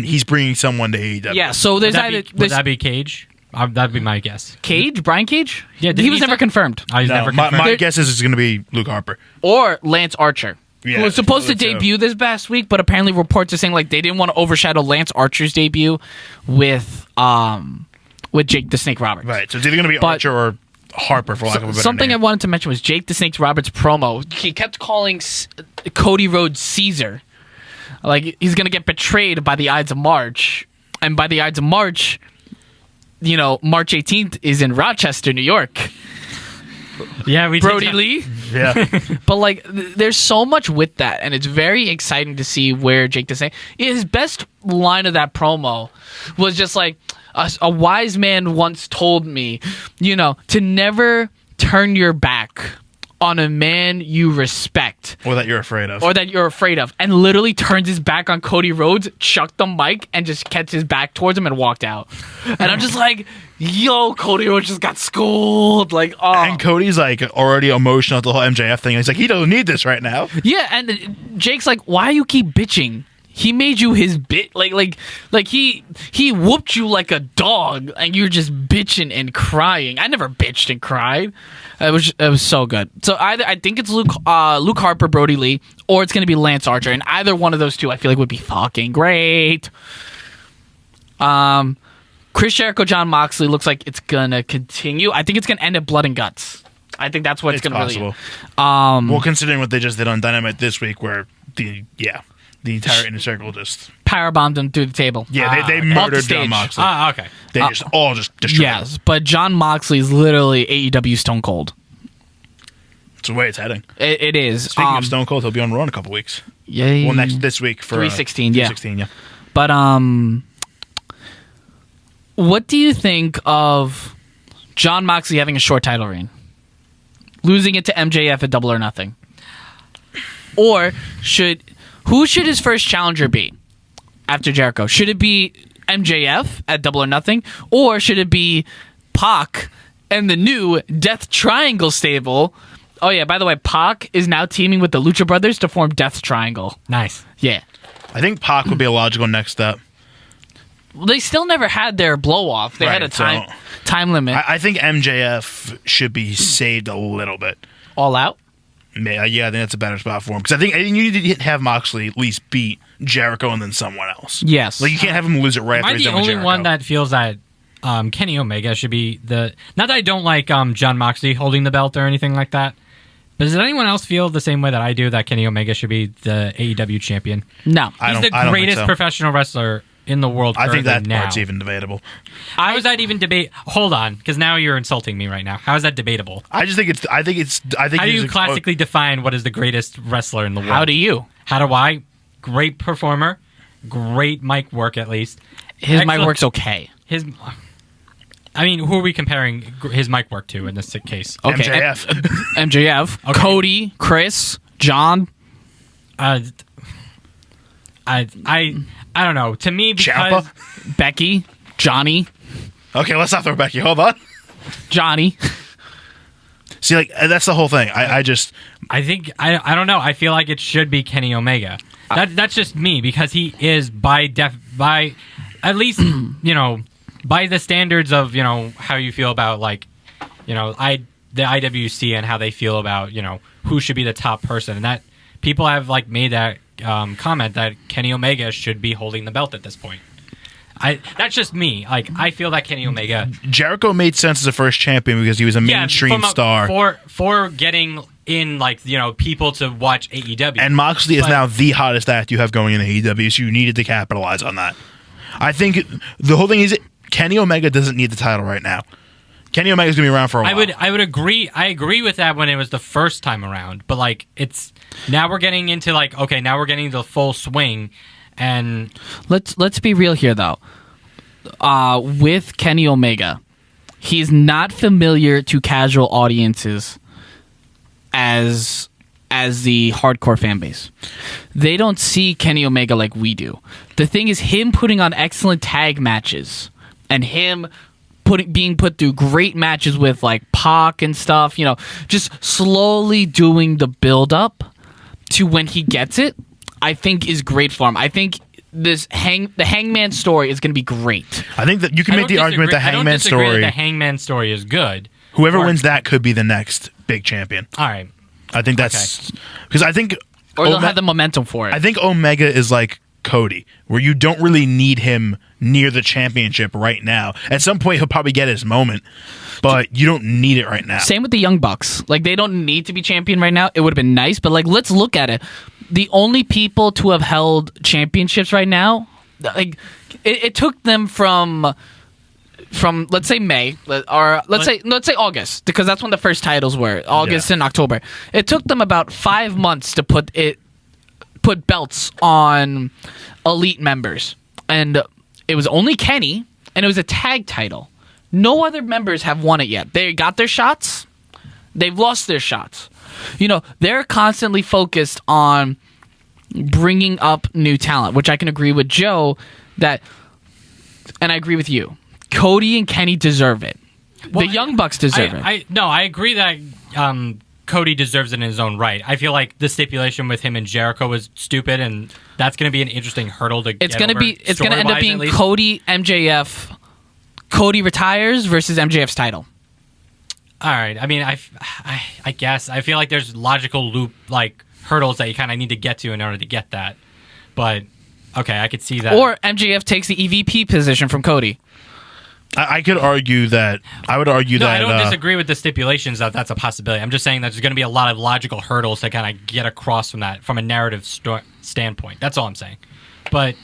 he's bringing someone to AEW. Yeah. So there's would that be Cage? That'd be my guess. Cage, Brian Cage. Yeah, he was never confirmed. He's never confirmed. My guess is it's going to be Luke Harper or Lance Archer. Yeah, who was supposed to probably too. debut this past week, but apparently reports are saying like they didn't want to overshadow Lance Archer's debut with Jake the Snake Roberts. Right. So it's either going to be But- Archer or Harper, for lack of a better Something I name. wanted to mention was Jake the Snake Roberts promo. He kept calling Cody Rhodes Caesar. Like, he's going to get betrayed by the Ides of March. And by the Ides of March, March 18th is in Rochester, New York. Yeah, we Brody did- Lee. Yeah. But, like, there's so much with that. And it's very exciting to see where Jake the Snake... His best line of that promo was just like, a wise man once told me, to never turn your back on a man you respect. Or that you're afraid of. Or that you're afraid of, and literally turns his back on Cody Rhodes, chucked the mic, and just kept his back towards him and walked out. And I'm just like, yo, Cody Rhodes just got schooled. Like, oh. And Cody's like already emotional at the whole MJF thing. He's like, he doesn't need this right now. Yeah, and Jake's like, why you keep bitching? He made you his bit, like he whooped you like a dog, and you're just bitching and crying. I never bitched and cried. It was so good. So I think it's Luke Harper, Brody Lee, or it's gonna be Lance Archer, and either one of those two I feel like would be fucking great. Chris Jericho, John Moxley looks like it's gonna continue. I think it's gonna end at Blood and Guts. I think that's what it's gonna possible. really. Well, considering what they just did on Dynamite this week, where the entire inner circle just Powerbombed him through the table. they Off the murdered stage. John Moxley. okay. They just all just destroyed him. Yes, but John Moxley is literally AEW Stone Cold. It's the way it's heading. It is. Speaking of Stone Cold, he'll be on Raw in a couple weeks. Yeah. Well, this week for 316, yeah. 316, yeah. But what do you think of John Moxley having a short title reign, losing it to MJF at Double or Nothing, or who should his first challenger be after Jericho? Should it be MJF at Double or Nothing, or should it be Pac and the new Death Triangle stable? Oh yeah, by the way, Pac is now teaming with the Lucha Brothers to form Death Triangle. Nice. Yeah. I think Pac would be a logical next step. Well, they still never had their blow off. They had a Right, time limit. I think MJF should be saved a little bit. All out. Yeah, I think that's a better spot for him. Because I think you need to have Moxley at least beat Jericho and then someone else. Yes. Like, you can't have him lose it right Am after I he's the done with only Jericho. one that feels that Kenny Omega should be the... Not that I don't like John Moxley holding the belt or anything like that, but does anyone else feel the same way that I do, that Kenny Omega should be the AEW champion? No. I He's don't the think greatest so. professional wrestler in the world I think that currently now. part's even debatable. How is that even debate? Hold on, because now you're insulting me right now. How is that debatable? I just think it's. I think How do he's you classically define what is the greatest wrestler in the world? How do you? How do I? Great performer, great mic work at least. His mic Excellent- work's okay. His. I mean, who are we comparing his mic work to in this case? Okay. MJF. MJF, Okay. Cody, Chris, John. I don't know. To me, because Ciampa? Becky, Johnny, Okay, let's not throw Becky. Hold on. Johnny. See, like, that's the whole thing. I just. I think I don't know. I feel like it should be Kenny Omega. That's just me, because he is by at least by the standards of how you feel about the IWC and how they feel about who should be the top person, and that people have made that comment that Kenny Omega should be holding the belt at this point. That's just me. I feel that Kenny Omega Jericho made sense as a first champion because he was a mainstream star. for getting in people to watch AEW. And Moxley is But- now the hottest act you have going in AEW, so you needed to capitalize on that. I think the whole thing is Kenny Omega doesn't need the title right now. Kenny Omega's gonna be around for a while. I would agree. I agree with that when it was the first time around, but it's now we're getting into now we're getting the full swing, and Let's be real here though. With Kenny Omega, he's not familiar to casual audiences as the hardcore fan base. They don't see Kenny Omega like we do. The thing is him putting on excellent tag matches and him being put through great matches with Pac and stuff, just slowly doing the build up to when he gets it, I think is great for him. I think the Hangman story is going to be great. I think that you can I make the don't argument disagree- the I don't Hangman disagree that story. the Hangman story is good. Whoever Or- wins that could be the next big champion. All right. I think that's because I think or they'll have the momentum for it. I think Omega is like Cody, where you don't really need him near the championship right now. At some point, he'll probably get his moment, but you don't need it right now. Same with the Young Bucks. Like, they don't need to be champion right now. It would have been nice, but like, let's look at it. The only people to have held championships right now, like, it took them from let's say May, or let's say August, because that's when the first titles were, August and October. It took them about 5 months to put belts on elite members, and it was only Kenny, and it was a tag title. No other members have won it yet. They got their shots, they've lost their shots. You know, they're constantly focused on bringing up new talent, which I can agree with Joe that, and I agree with you. Cody and Kenny deserve it. The Young Bucks deserve it. I agree that Cody deserves it in his own right. I feel like the stipulation with him and Jericho was stupid, and that's going to be an interesting hurdle to get over. It's going to end up being Cody, MJF. Cody retires versus MJF's title. All right. I mean, I guess I feel like there's logical loop like hurdles that you kind of need to get to in order to get that. But okay, I could see that. Or MJF takes the EVP position from Cody. I could argue that. I would argue that. I don't disagree with the stipulations that that's a possibility. I'm just saying that there's going to be a lot of logical hurdles to kind of get across from that, from a narrative standpoint. That's all I'm saying. But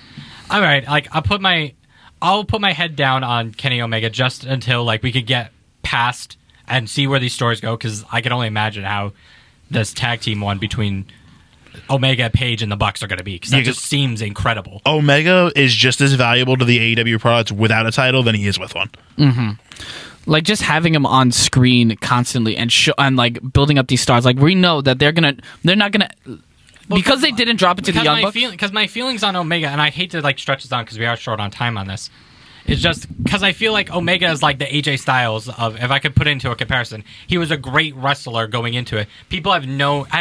all right, like I'll put my head down on Kenny Omega just until like we could get past and see where these stories go, because I can only imagine how this tag team one between Omega, Page, and the Bucks are going to be, because that just seems incredible. Omega is just as valuable to the AEW product without a title than he is with one. Mm-hmm. Like, just having him on screen constantly and like building up these stars. Like, we know that they're not gonna. Because they didn't drop it to the Young Bucks. Because my feelings on Omega, and I hate to like stretch this on because we are short on time on this, it's just because I feel like Omega is like the AJ Styles of, if I could put it into a comparison, he was a great wrestler going into it. People have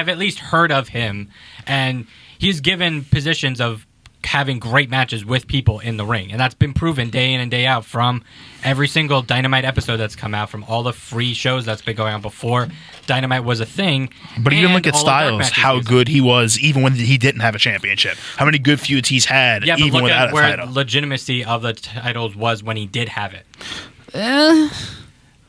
at least heard of him, and he's given positions of having great matches with people in the ring, and that's been proven day in and day out from every single Dynamite episode that's come out, from all the free shows that's been going on before Dynamite was a thing. But even look at Styles, how good he was even when he didn't have a championship. How many good feuds he's had even without a title. Where legitimacy of the titles was when he did have it.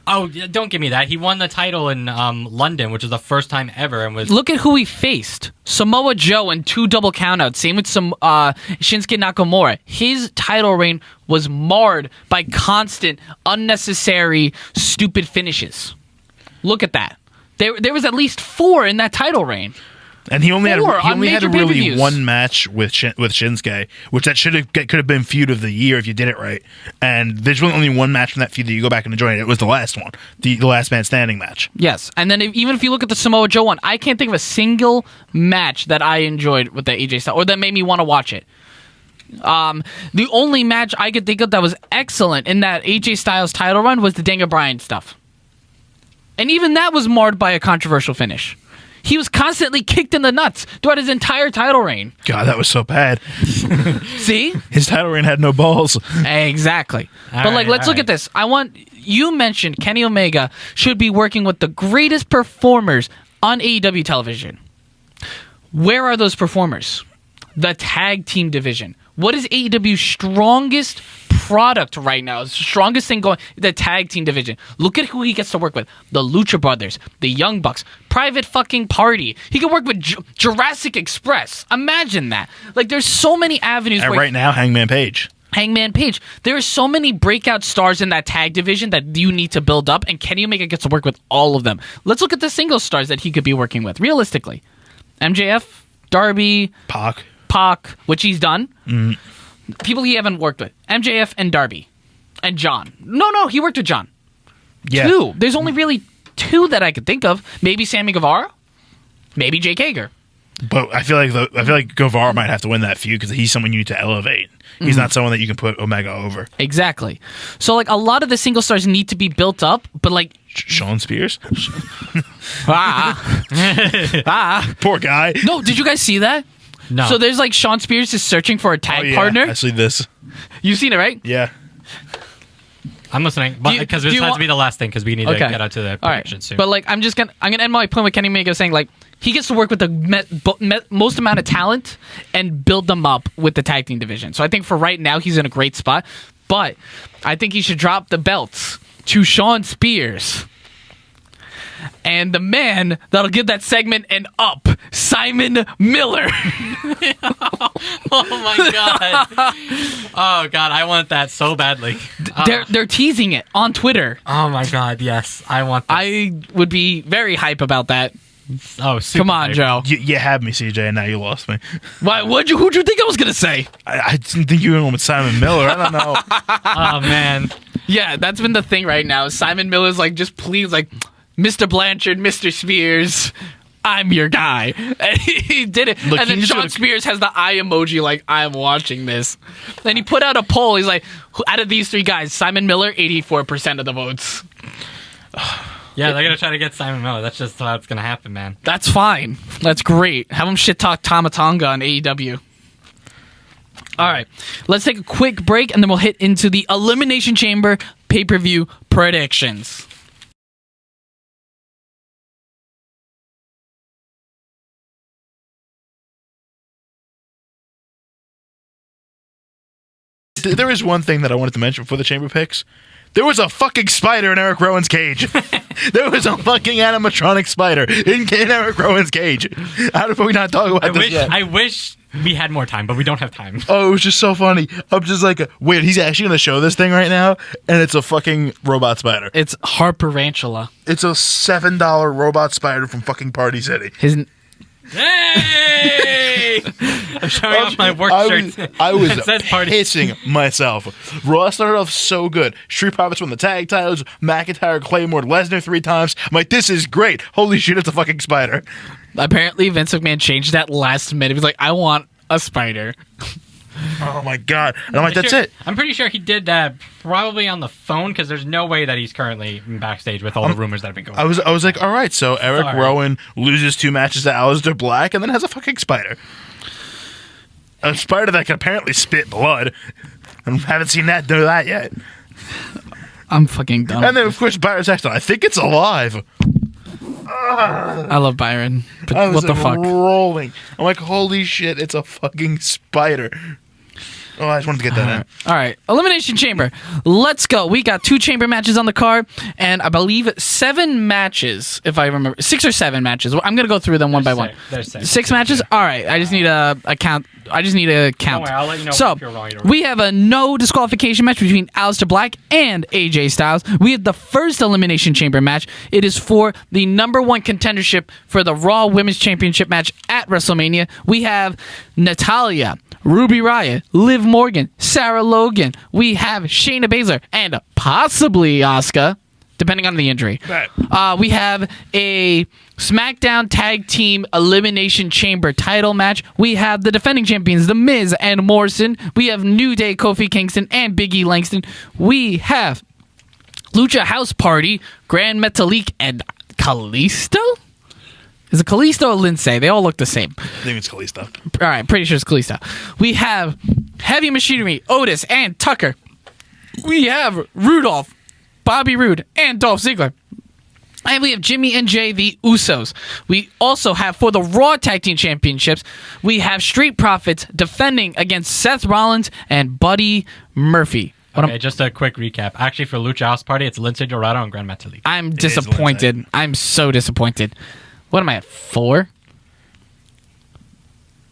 Oh, don't give me that. He won the title in London, which was the first time ever, and was. Look at who he faced: Samoa Joe and 2 double countouts. Same with some Shinsuke Nakamura. His title reign was marred by constant, unnecessary, stupid finishes. Look at that. There was at least 4 in that title reign. And he only had a really one match with Shinsuke, which could have been feud of the year if you did it right. And there's really only one match from that feud that you go back and enjoy. It was the last one, the last man standing match. Yes, and then even if you look at the Samoa Joe one, I can't think of a single match that I enjoyed with the AJ Styles or that made me want to watch it. The only match I could think of that was excellent in that AJ Styles title run was the Daniel Bryan stuff, and even that was marred by a controversial finish. He was constantly kicked in the nuts throughout his entire title reign. God, that was so bad. See? His title reign had no balls. Exactly. Let's look at this. You mentioned Kenny Omega should be working with the greatest performers on AEW television. Where are those performers? The tag team division. What is AEW's strongest product right now? Strongest thing going, the tag team division. Look at who he gets to work with. The Lucha Brothers, the Young Bucks, Private fucking Party. He can work with Jurassic Express. Imagine that. Like, there's so many avenues. And right now, Hangman Page. There are so many breakout stars in that tag division that you need to build up, and Kenny Omega gets to work with all of them. Let's look at the single stars that he could be working with, realistically. MJF, Darby, Pac, which he's done. Mm. People he haven't worked with. MJF and Darby. And John. No, he worked with John. Yeah. 2. There's only really 2 that I could think of. Maybe Sammy Guevara. Maybe Jake Hager. But I feel like Guevara might have to win that feud because he's someone you need to elevate. He's not someone that you can put Omega over. Exactly. So, like, a lot of the single stars need to be built up, but, like... Shawn Spears? Poor guy. No, did you guys see that? No. So there's like Shawn Spears is searching for a tag partner. I see this. You've seen it, right? Yeah. I'm listening, because this has to be the last thing because we need to get out to the prediction soon. But like, I'm gonna end my point with Kenny Omega saying like he gets to work with the most amount of talent and build them up with the tag team division. So I think for right now, he's in a great spot. But I think he should drop the belts to Shawn Spears. And the man that'll give that segment an up, Simon Miller. Oh my god! Oh god, I want that so badly. They're teasing it on Twitter. Oh my god, yes, I want that. I would be very hype about that. Oh, super Come on, hype. Joe. You had me, CJ, and now you lost me. Why? Who'd you think I was gonna say? I didn't think you were going with Simon Miller. I don't know. Oh man. Yeah, that's been the thing right now. Simon Miller's like, just please, like, Mr. Blanchard, Mr. Spears, I'm your guy. And he did it. Look, and then Shawn Spears has the eye emoji like, I'm watching this. Then he put out a poll. He's like, out of these three guys, Simon Miller, 84% of the votes. Yeah, they're gonna try to get Simon Miller. That's just how it's gonna happen, man. That's fine. That's great. Have him shit talk Tama Tonga on AEW. All right, let's take a quick break and then we'll hit into the Elimination Chamber pay-per-view predictions. There is one thing that I wanted to mention before the chamber picks. There was a fucking spider in Eric Rowan's cage. There was a fucking animatronic spider in Eric Rowan's cage. How did we not talk about this yet? I wish we had more time, but we don't have time. Oh, it was just so funny. I'm just like, wait, he's actually going to show this thing right now? And it's a fucking robot spider. It's Harperantula. It's a $7 robot spider from fucking Party City. Hey! I'm showing off my work shirt. I was It says party. pissing myself. Raw started off so good. Street Profits won the tag titles. McIntyre, Claymore, Lesnar 3 times. I'm like, this is great. Holy shit, it's a fucking spider. Apparently, Vince McMahon changed that last minute. He's like, I want a spider. Oh my god. And I'm like, that's it. I'm pretty sure he did that probably on the phone because there's no way that he's currently backstage with all the rumors that have been going on. I was like, all right, so Eric Rowan loses 2 matches to Aleister Black and then has a fucking spider. A spider that can apparently spit blood. I haven't seen that do that yet. I'm fucking done. And then, of course, Byron Saxton. I think it's alive. I love Byron. But I was what the fuck? rolling. I'm like, holy shit, it's a fucking spider. Oh, I just wanted to get that in. All right. Elimination Chamber. Let's go. We got 2 chamber matches on the card, and I believe 7 matches, if I remember. 6 or 7 matches. I'm going to go through them one by one. There's 6. 6 matches? All right. I just need a count. I just need a count. Don't worry, I'll let you know So, if you're wrong. we have a no disqualification match between Aleister Black and AJ Styles. We have the first Elimination Chamber match. It is for the number 1 contendership for the Raw Women's Championship match at WrestleMania. We have Natalya, Ruby Riott, Liv Morgan, Sarah Logan. We have Shayna Baszler and possibly Asuka, depending on the injury. Right. We have a SmackDown Tag Team Elimination Chamber title match. We have the defending champions, The Miz and Morrison. We have New Day, Kofi Kingston, and Big E Langston. We have Lucha House Party, Grand Metalik, and Kalisto? Is it Kalisto or Lindsay? They all look the same. I think it's Kalisto. All right, pretty sure it's Kalisto. We have Heavy Machinery, Otis, and Tucker. We have Rudolph, Bobby Roode, and Dolph Ziggler. And we have Jimmy and Jay, the Usos. We also have, for the Raw Tag Team Championships, we have Street Profits defending against Seth Rollins and Buddy Murphy. Okay, just a quick recap. Actually, for Lucha House Party, it's Lindsay Dorado and Grand Metalik. I'm disappointed. I'm so disappointed. What am I at, 4?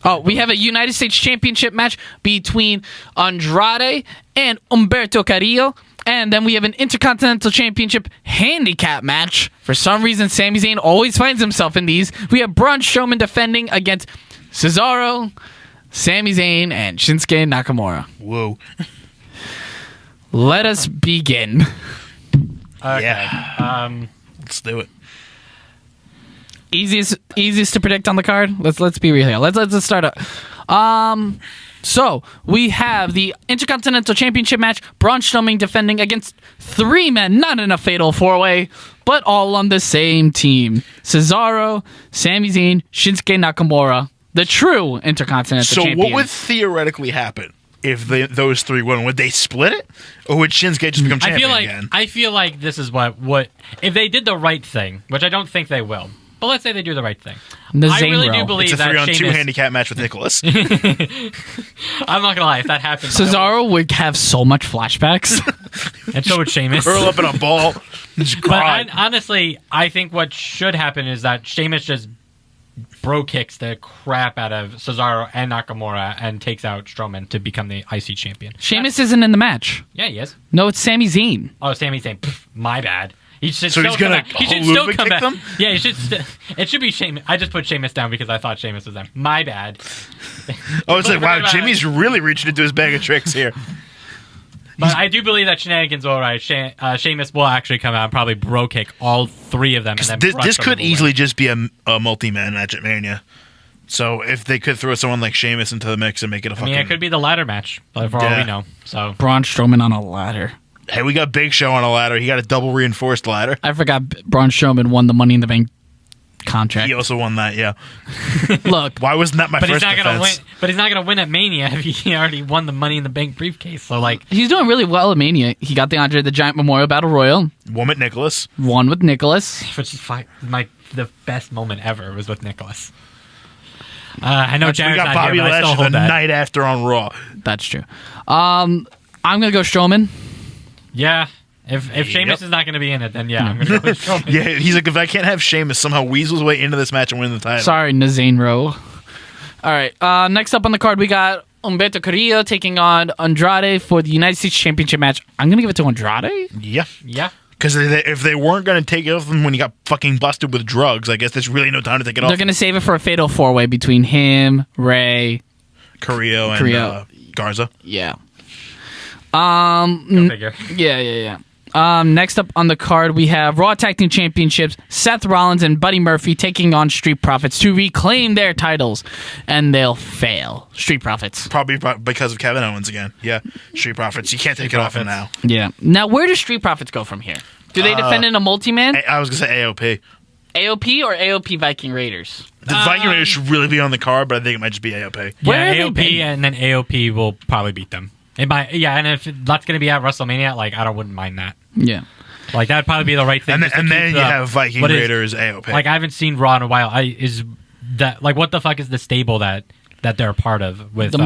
Oh, we have a United States Championship match between Andrade and Humberto Carrillo. And then we have an Intercontinental Championship handicap match. For some reason, Sami Zayn always finds himself in these. We have Braun Strowman defending against Cesaro, Sami Zayn, and Shinsuke Nakamura. Whoa. Let us begin. Okay. Yeah. Let's do it. Easiest to predict on the card. Let's be real here. Let's start up. So we have the Intercontinental Championship match. Braun Strowman defending against 3 men, not in a fatal 4-way, but all on the same team: Cesaro, Sami Zayn, Shinsuke Nakamura, the true Intercontinental So Champion. what would theoretically happen if those 3 won? Would they split it, or would Shinsuke just become champion again? I feel like this is what if they did the right thing, which I don't think they will. But let's say they do the right thing. The I Zayn really row. do believe It's a that 3-on-2 Sheamus. handicap match with Nicholas. I'm not gonna lie, if that happens, Cesaro would have so much flashbacks. and so would Sheamus. Curl up in a ball. Just But cry. honestly, I think what should happen is that Sheamus just bro kicks the crap out of Cesaro and Nakamura and takes out Strowman to become the IC champion. Sheamus isn't in the match. Yeah, he is. No, it's Sami Zayn. Oh, Sami's saying, my bad. He should So still he's gonna come back. He should still haluva come kick back. them? Yeah, it should be Sheamus. I just put Sheamus down because I thought Sheamus was there. My bad. Oh, it's like, wow, Forget about Jimmy's really reaching into his bag of tricks here. But I do believe that shenanigans will right. Sheamus will actually come out and probably bro kick all three of them. And then This Strowman could will easily win. just be a multi-man match at Mania. So if they could throw someone like Sheamus into the mix and make it a I fucking... mean, it could be the ladder match, for all Yeah. we know. So Braun Strowman on a ladder. Hey, we got Big Show on a ladder. He got a double reinforced ladder. I forgot Braun Strowman won the Money in the Bank contract. He also won that, yeah. Look, Why wasn't that my But he's first not gonna defense? win. But he's not gonna win at Mania if he already won the Money in the Bank briefcase. So like, he's doing really well at Mania. He got the Andre the Giant Memorial Battle Royal, Woman Nicholas. won with Nicholas. which is the best moment ever was with Nicholas. I know We Jared's got not Bobby here, but I still Lashley the hold that. night after on Raw. That's true. I'm gonna go Strowman. Yeah. If Sheamus Yep. is not going to be in it, then yeah, I'm going to go with Strowman. Yeah, he's like, if I can't have Sheamus somehow weasel his way into this match and win the title. Sorry, Zayn Rowe. All right. Next up on the card, we got Humberto Carrillo taking on Andrade for the United States Championship match. I'm gonna give it to Andrade. Yeah. Yeah. Because if they weren't going to take it off him when he got fucking busted with drugs, I guess there's really no time to take it off They're gonna save it for a fatal four-way between him, Ray. Carrillo and Carrillo. Garza. Yeah. Go figure. Yeah. Next up on the card, we have Raw Tag Team Championships, Seth Rollins and Buddy Murphy taking on Street Profits to reclaim their titles, and they'll fail. Street Profits. Probably because of Kevin Owens again. Yeah. Street Profits. You can't take it off him now. Yeah. Now, where do Street Profits go from here? Do they defend in a multi-man? I was going to say AOP. AOP or AOP Viking Raiders? The Viking Raiders should really be on the card, but I think it might just be AOP. Where Yeah, have they AOP been? and then AOP will probably beat them. It might, yeah, and if that's going to be at WrestleMania, like I wouldn't mind that. Yeah. Like that'd probably be the right thing. And just to then keep you the- have Viking what is- Raiders AOP. Like I haven't seen Raw in a while. Is that like what the fuck is the stable that they're a part of with The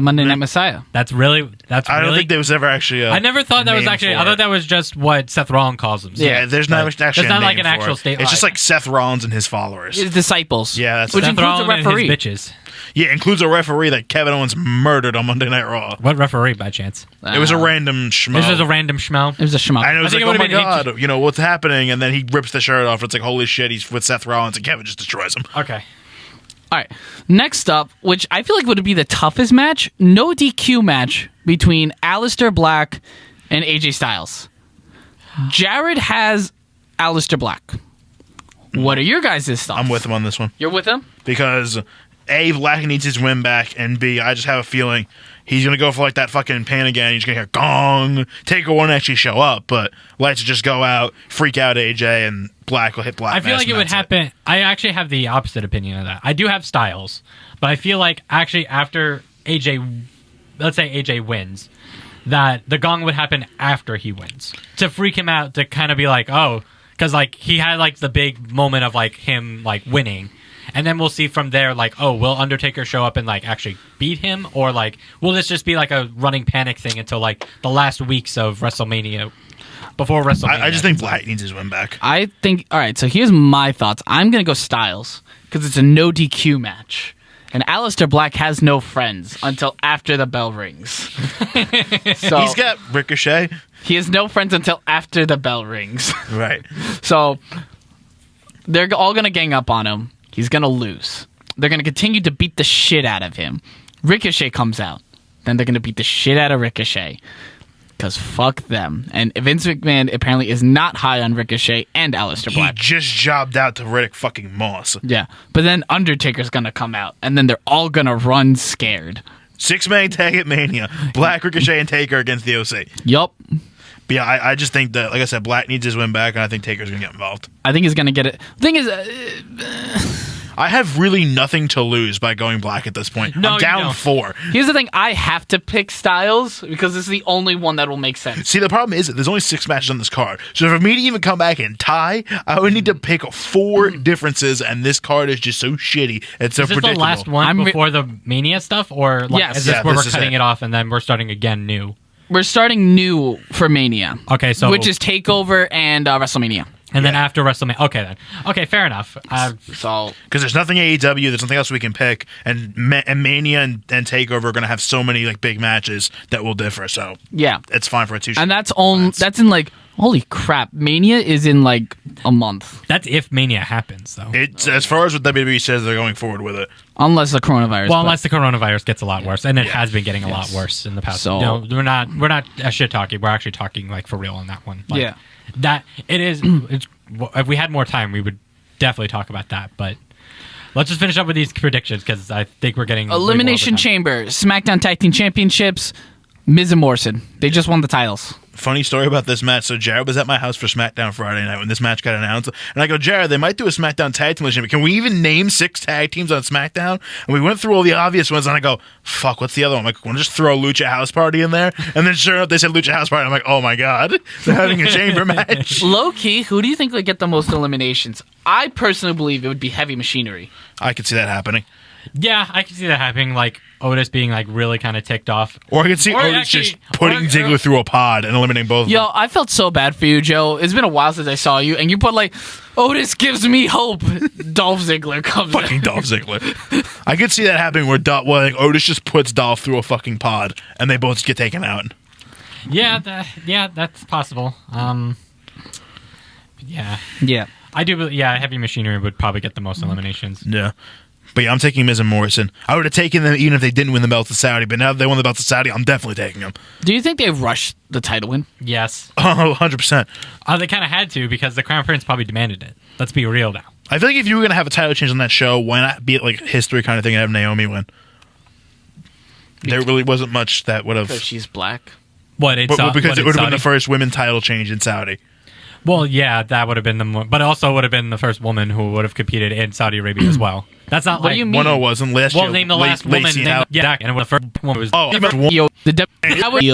Monday Night Messiah. That's really I don't think there was ever actually I never thought that was name actually. for I thought it. that was just what Seth Rollins calls them. Yeah, there's not actually There's not a like name an for actual it. stable. It's just like Seth Rollins and his followers. His disciples. Yeah, that's Which it. Seth includes a Rollins referee. and his bitches. Yeah, includes a referee that Kevin Owens murdered on Monday Night Raw. What referee by chance? It was a random schmo. This is a random schmo. It was a schmuck. I know, it's I think like, it oh my would've been god, you know, what's happening? And then he rips the shirt off. It's like, holy shit, he's with Seth Rollins, and Kevin just destroys him. Okay. All right. Next up, which I feel like would be the toughest match, no DQ match between Aleister Black and AJ Styles. Jared has Aleister Black. What are your guys' thoughts? I'm with him on this one. You're with him? Because A, Black needs his win back, and B, I just have a feeling he's going to go for like that fucking pin again. He's going to hear gong. Taker won't actually show up, but let's just go out, freak out AJ, and Black will hit Black. I feel Mass, like it and would that's happen. I actually have the opposite opinion of that. I do have Styles, but I feel like actually after AJ, let's say AJ wins, that the gong would happen after he wins to freak him out, to kind of be like, oh, because like he had like the big moment of like him like winning. And then we'll see from there, like, oh, will Undertaker show up and like actually beat him, or like, will this just be like a running panic thing until like the last weeks of WrestleMania, before WrestleMania? I just think Black needs his win back. I think, all right, so here's my thoughts. I'm going to go Styles because it's a no DQ match. And Aleister Black has no friends until after the bell rings. So He's got Ricochet. he has no friends until after the bell rings. Right. So they're all going to gang up on him. He's going to lose. They're going to continue to beat the shit out of him. Ricochet comes out. Then they're going to beat the shit out of Ricochet. Because fuck them. And Vince McMahon apparently is not high on Ricochet and Aleister He Black. just jobbed out to Riddick fucking Moss. Yeah. But then Undertaker's going to come out. And then they're all going to run scared. 6-man tag at Mania. Black, Ricochet, and Taker against the OC. Yup. But yeah, I just think that, like I said, Black needs his win back, and I think Taker's going to get involved. I think he's going to get it. The thing is, I have really nothing to lose by going black at this point. No, I'm you down don't. 4. Here's the thing: I have to pick Styles because this is the only one that will make sense. See, the problem is that there's only 6 matches on this card. So for me to even come back and tie, I would need to pick 4 differences, and this card is just so shitty. It's so Is this the predictable. last one I'm re- before the Mania stuff, or like, Yes. is this Yeah, where this we're is cutting it. it off and then we're starting again new? We're starting new for Mania. Okay, so which is Takeover and WrestleMania. and then after WrestleMania. Okay, then. Okay, fair enough. So Because there's nothing AEW, there's nothing else we can pick, and Mania and Takeover are going to have so many like big matches that will differ. So yeah, it's fine for a 2. and that's in like holy crap. Mania is in like a month, That's if Mania happens, though. It's as far as what WWE says, they're going forward with it. unless the coronavirus. Well, but- unless the coronavirus gets a lot worse, and it has been getting a lot Yes. worse in the past. So- No, we're not shit talking. We're actually talking like for real on that one. Like, Yeah. that it is. If we had more time, we would definitely talk about that. But let's just finish up with these predictions because I think we're getting way more Elimination overtime. Chamber, SmackDown Tag Team Championships, Miz and Morrison. They just won the titles. Funny story about this match. So Jared was at my house for SmackDown Friday night when this match got announced, and I go, Jared, they might do a SmackDown Tag Team Championship. Can we even name 6 tag teams on SmackDown? And we went through all the obvious ones, and I go, fuck, what's the other one? I'm like, want to just throw Lucha House Party in there? And then sure enough, they said Lucha House Party. I'm like, oh my god, they're having a chamber match. Low key, who do you think would get the most eliminations? I personally believe it would be Heavy Machinery. I could see that happening. Yeah, I can see that happening. Like Otis being like really kind of ticked off. Or I could see Or Otis actually- just putting or- Ziggler through a pod and eliminating both of Yo, them. I felt so bad for you, Joe. It's been a while since I saw you, and you put like, Otis gives me hope. Dolph Ziggler comes in. Fucking Dolph Ziggler. I could see that happening where Otis just puts Dolph through a fucking pod and they both just get taken out. Yeah, that's possible. Yeah, Yeah. I do. Yeah, Heavy Machinery would probably get the most eliminations. Yeah. But yeah, I'm taking Miz and Morrison. I would have taken them even if they didn't win the belt to Saudi, but now that they won the belt to Saudi, I'm definitely taking them. Do you think they rushed the title win? Yes, Oh, 100%. they kind of had to because the Crown Prince probably demanded it. Let's be real now. I feel like if you were going to have a title change on that show, why not be it like history kind of thing and have Naomi win? There really wasn't much that would have... Because she's black. What it's because it would have been the Saudi? first women title change in Saudi. Well, yeah, that would have been but it also would have been the first woman who would have competed in Saudi Arabia as well. That's not What like do you mean? Well, no, it wasn't. Last well, year, name the last woman. Lacey Name, Al- yeah, and the first woman was. Oh, Yo, that would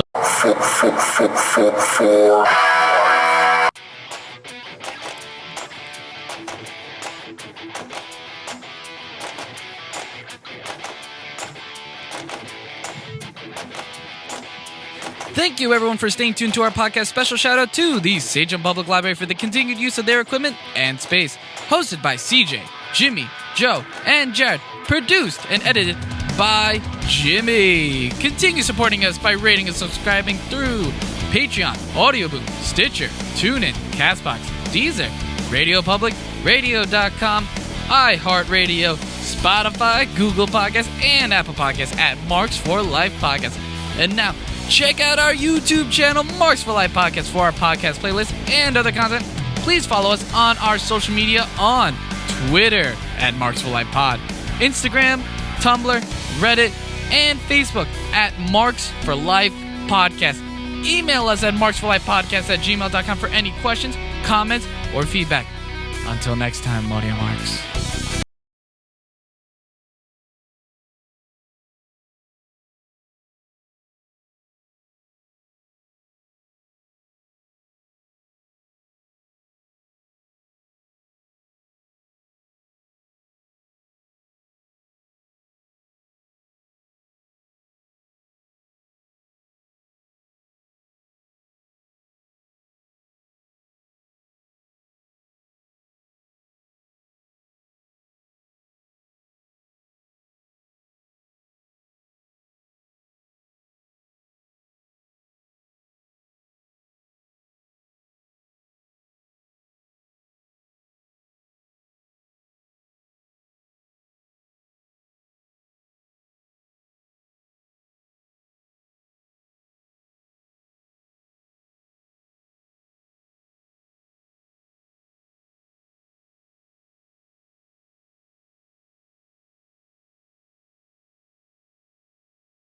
Thank you, everyone, for staying tuned to our podcast. Special shout out to the Sage Public Library for the continued use of their equipment and space. Hosted by CJ, Jimmy, Joe, and Jared. Produced and edited by Jimmy. Continue supporting us by rating and subscribing through Patreon, Audioboom, Stitcher, TuneIn, CastBox, Deezer, Radio Public, Radio.com, iHeartRadio, Spotify, Google Podcasts, and Apple Podcasts at Marks for Life Podcast. And now, check out our YouTube channel, Marks for Life Podcast, for our podcast playlist and other content. Please follow us on our social media on Twitter at Marks for Life Pod, Instagram, Tumblr, Reddit, and Facebook at Marks for Life Podcast. Email us at marksforlifepodcast@gmail.com for any questions, comments, or feedback. Until next time, Audio Marks.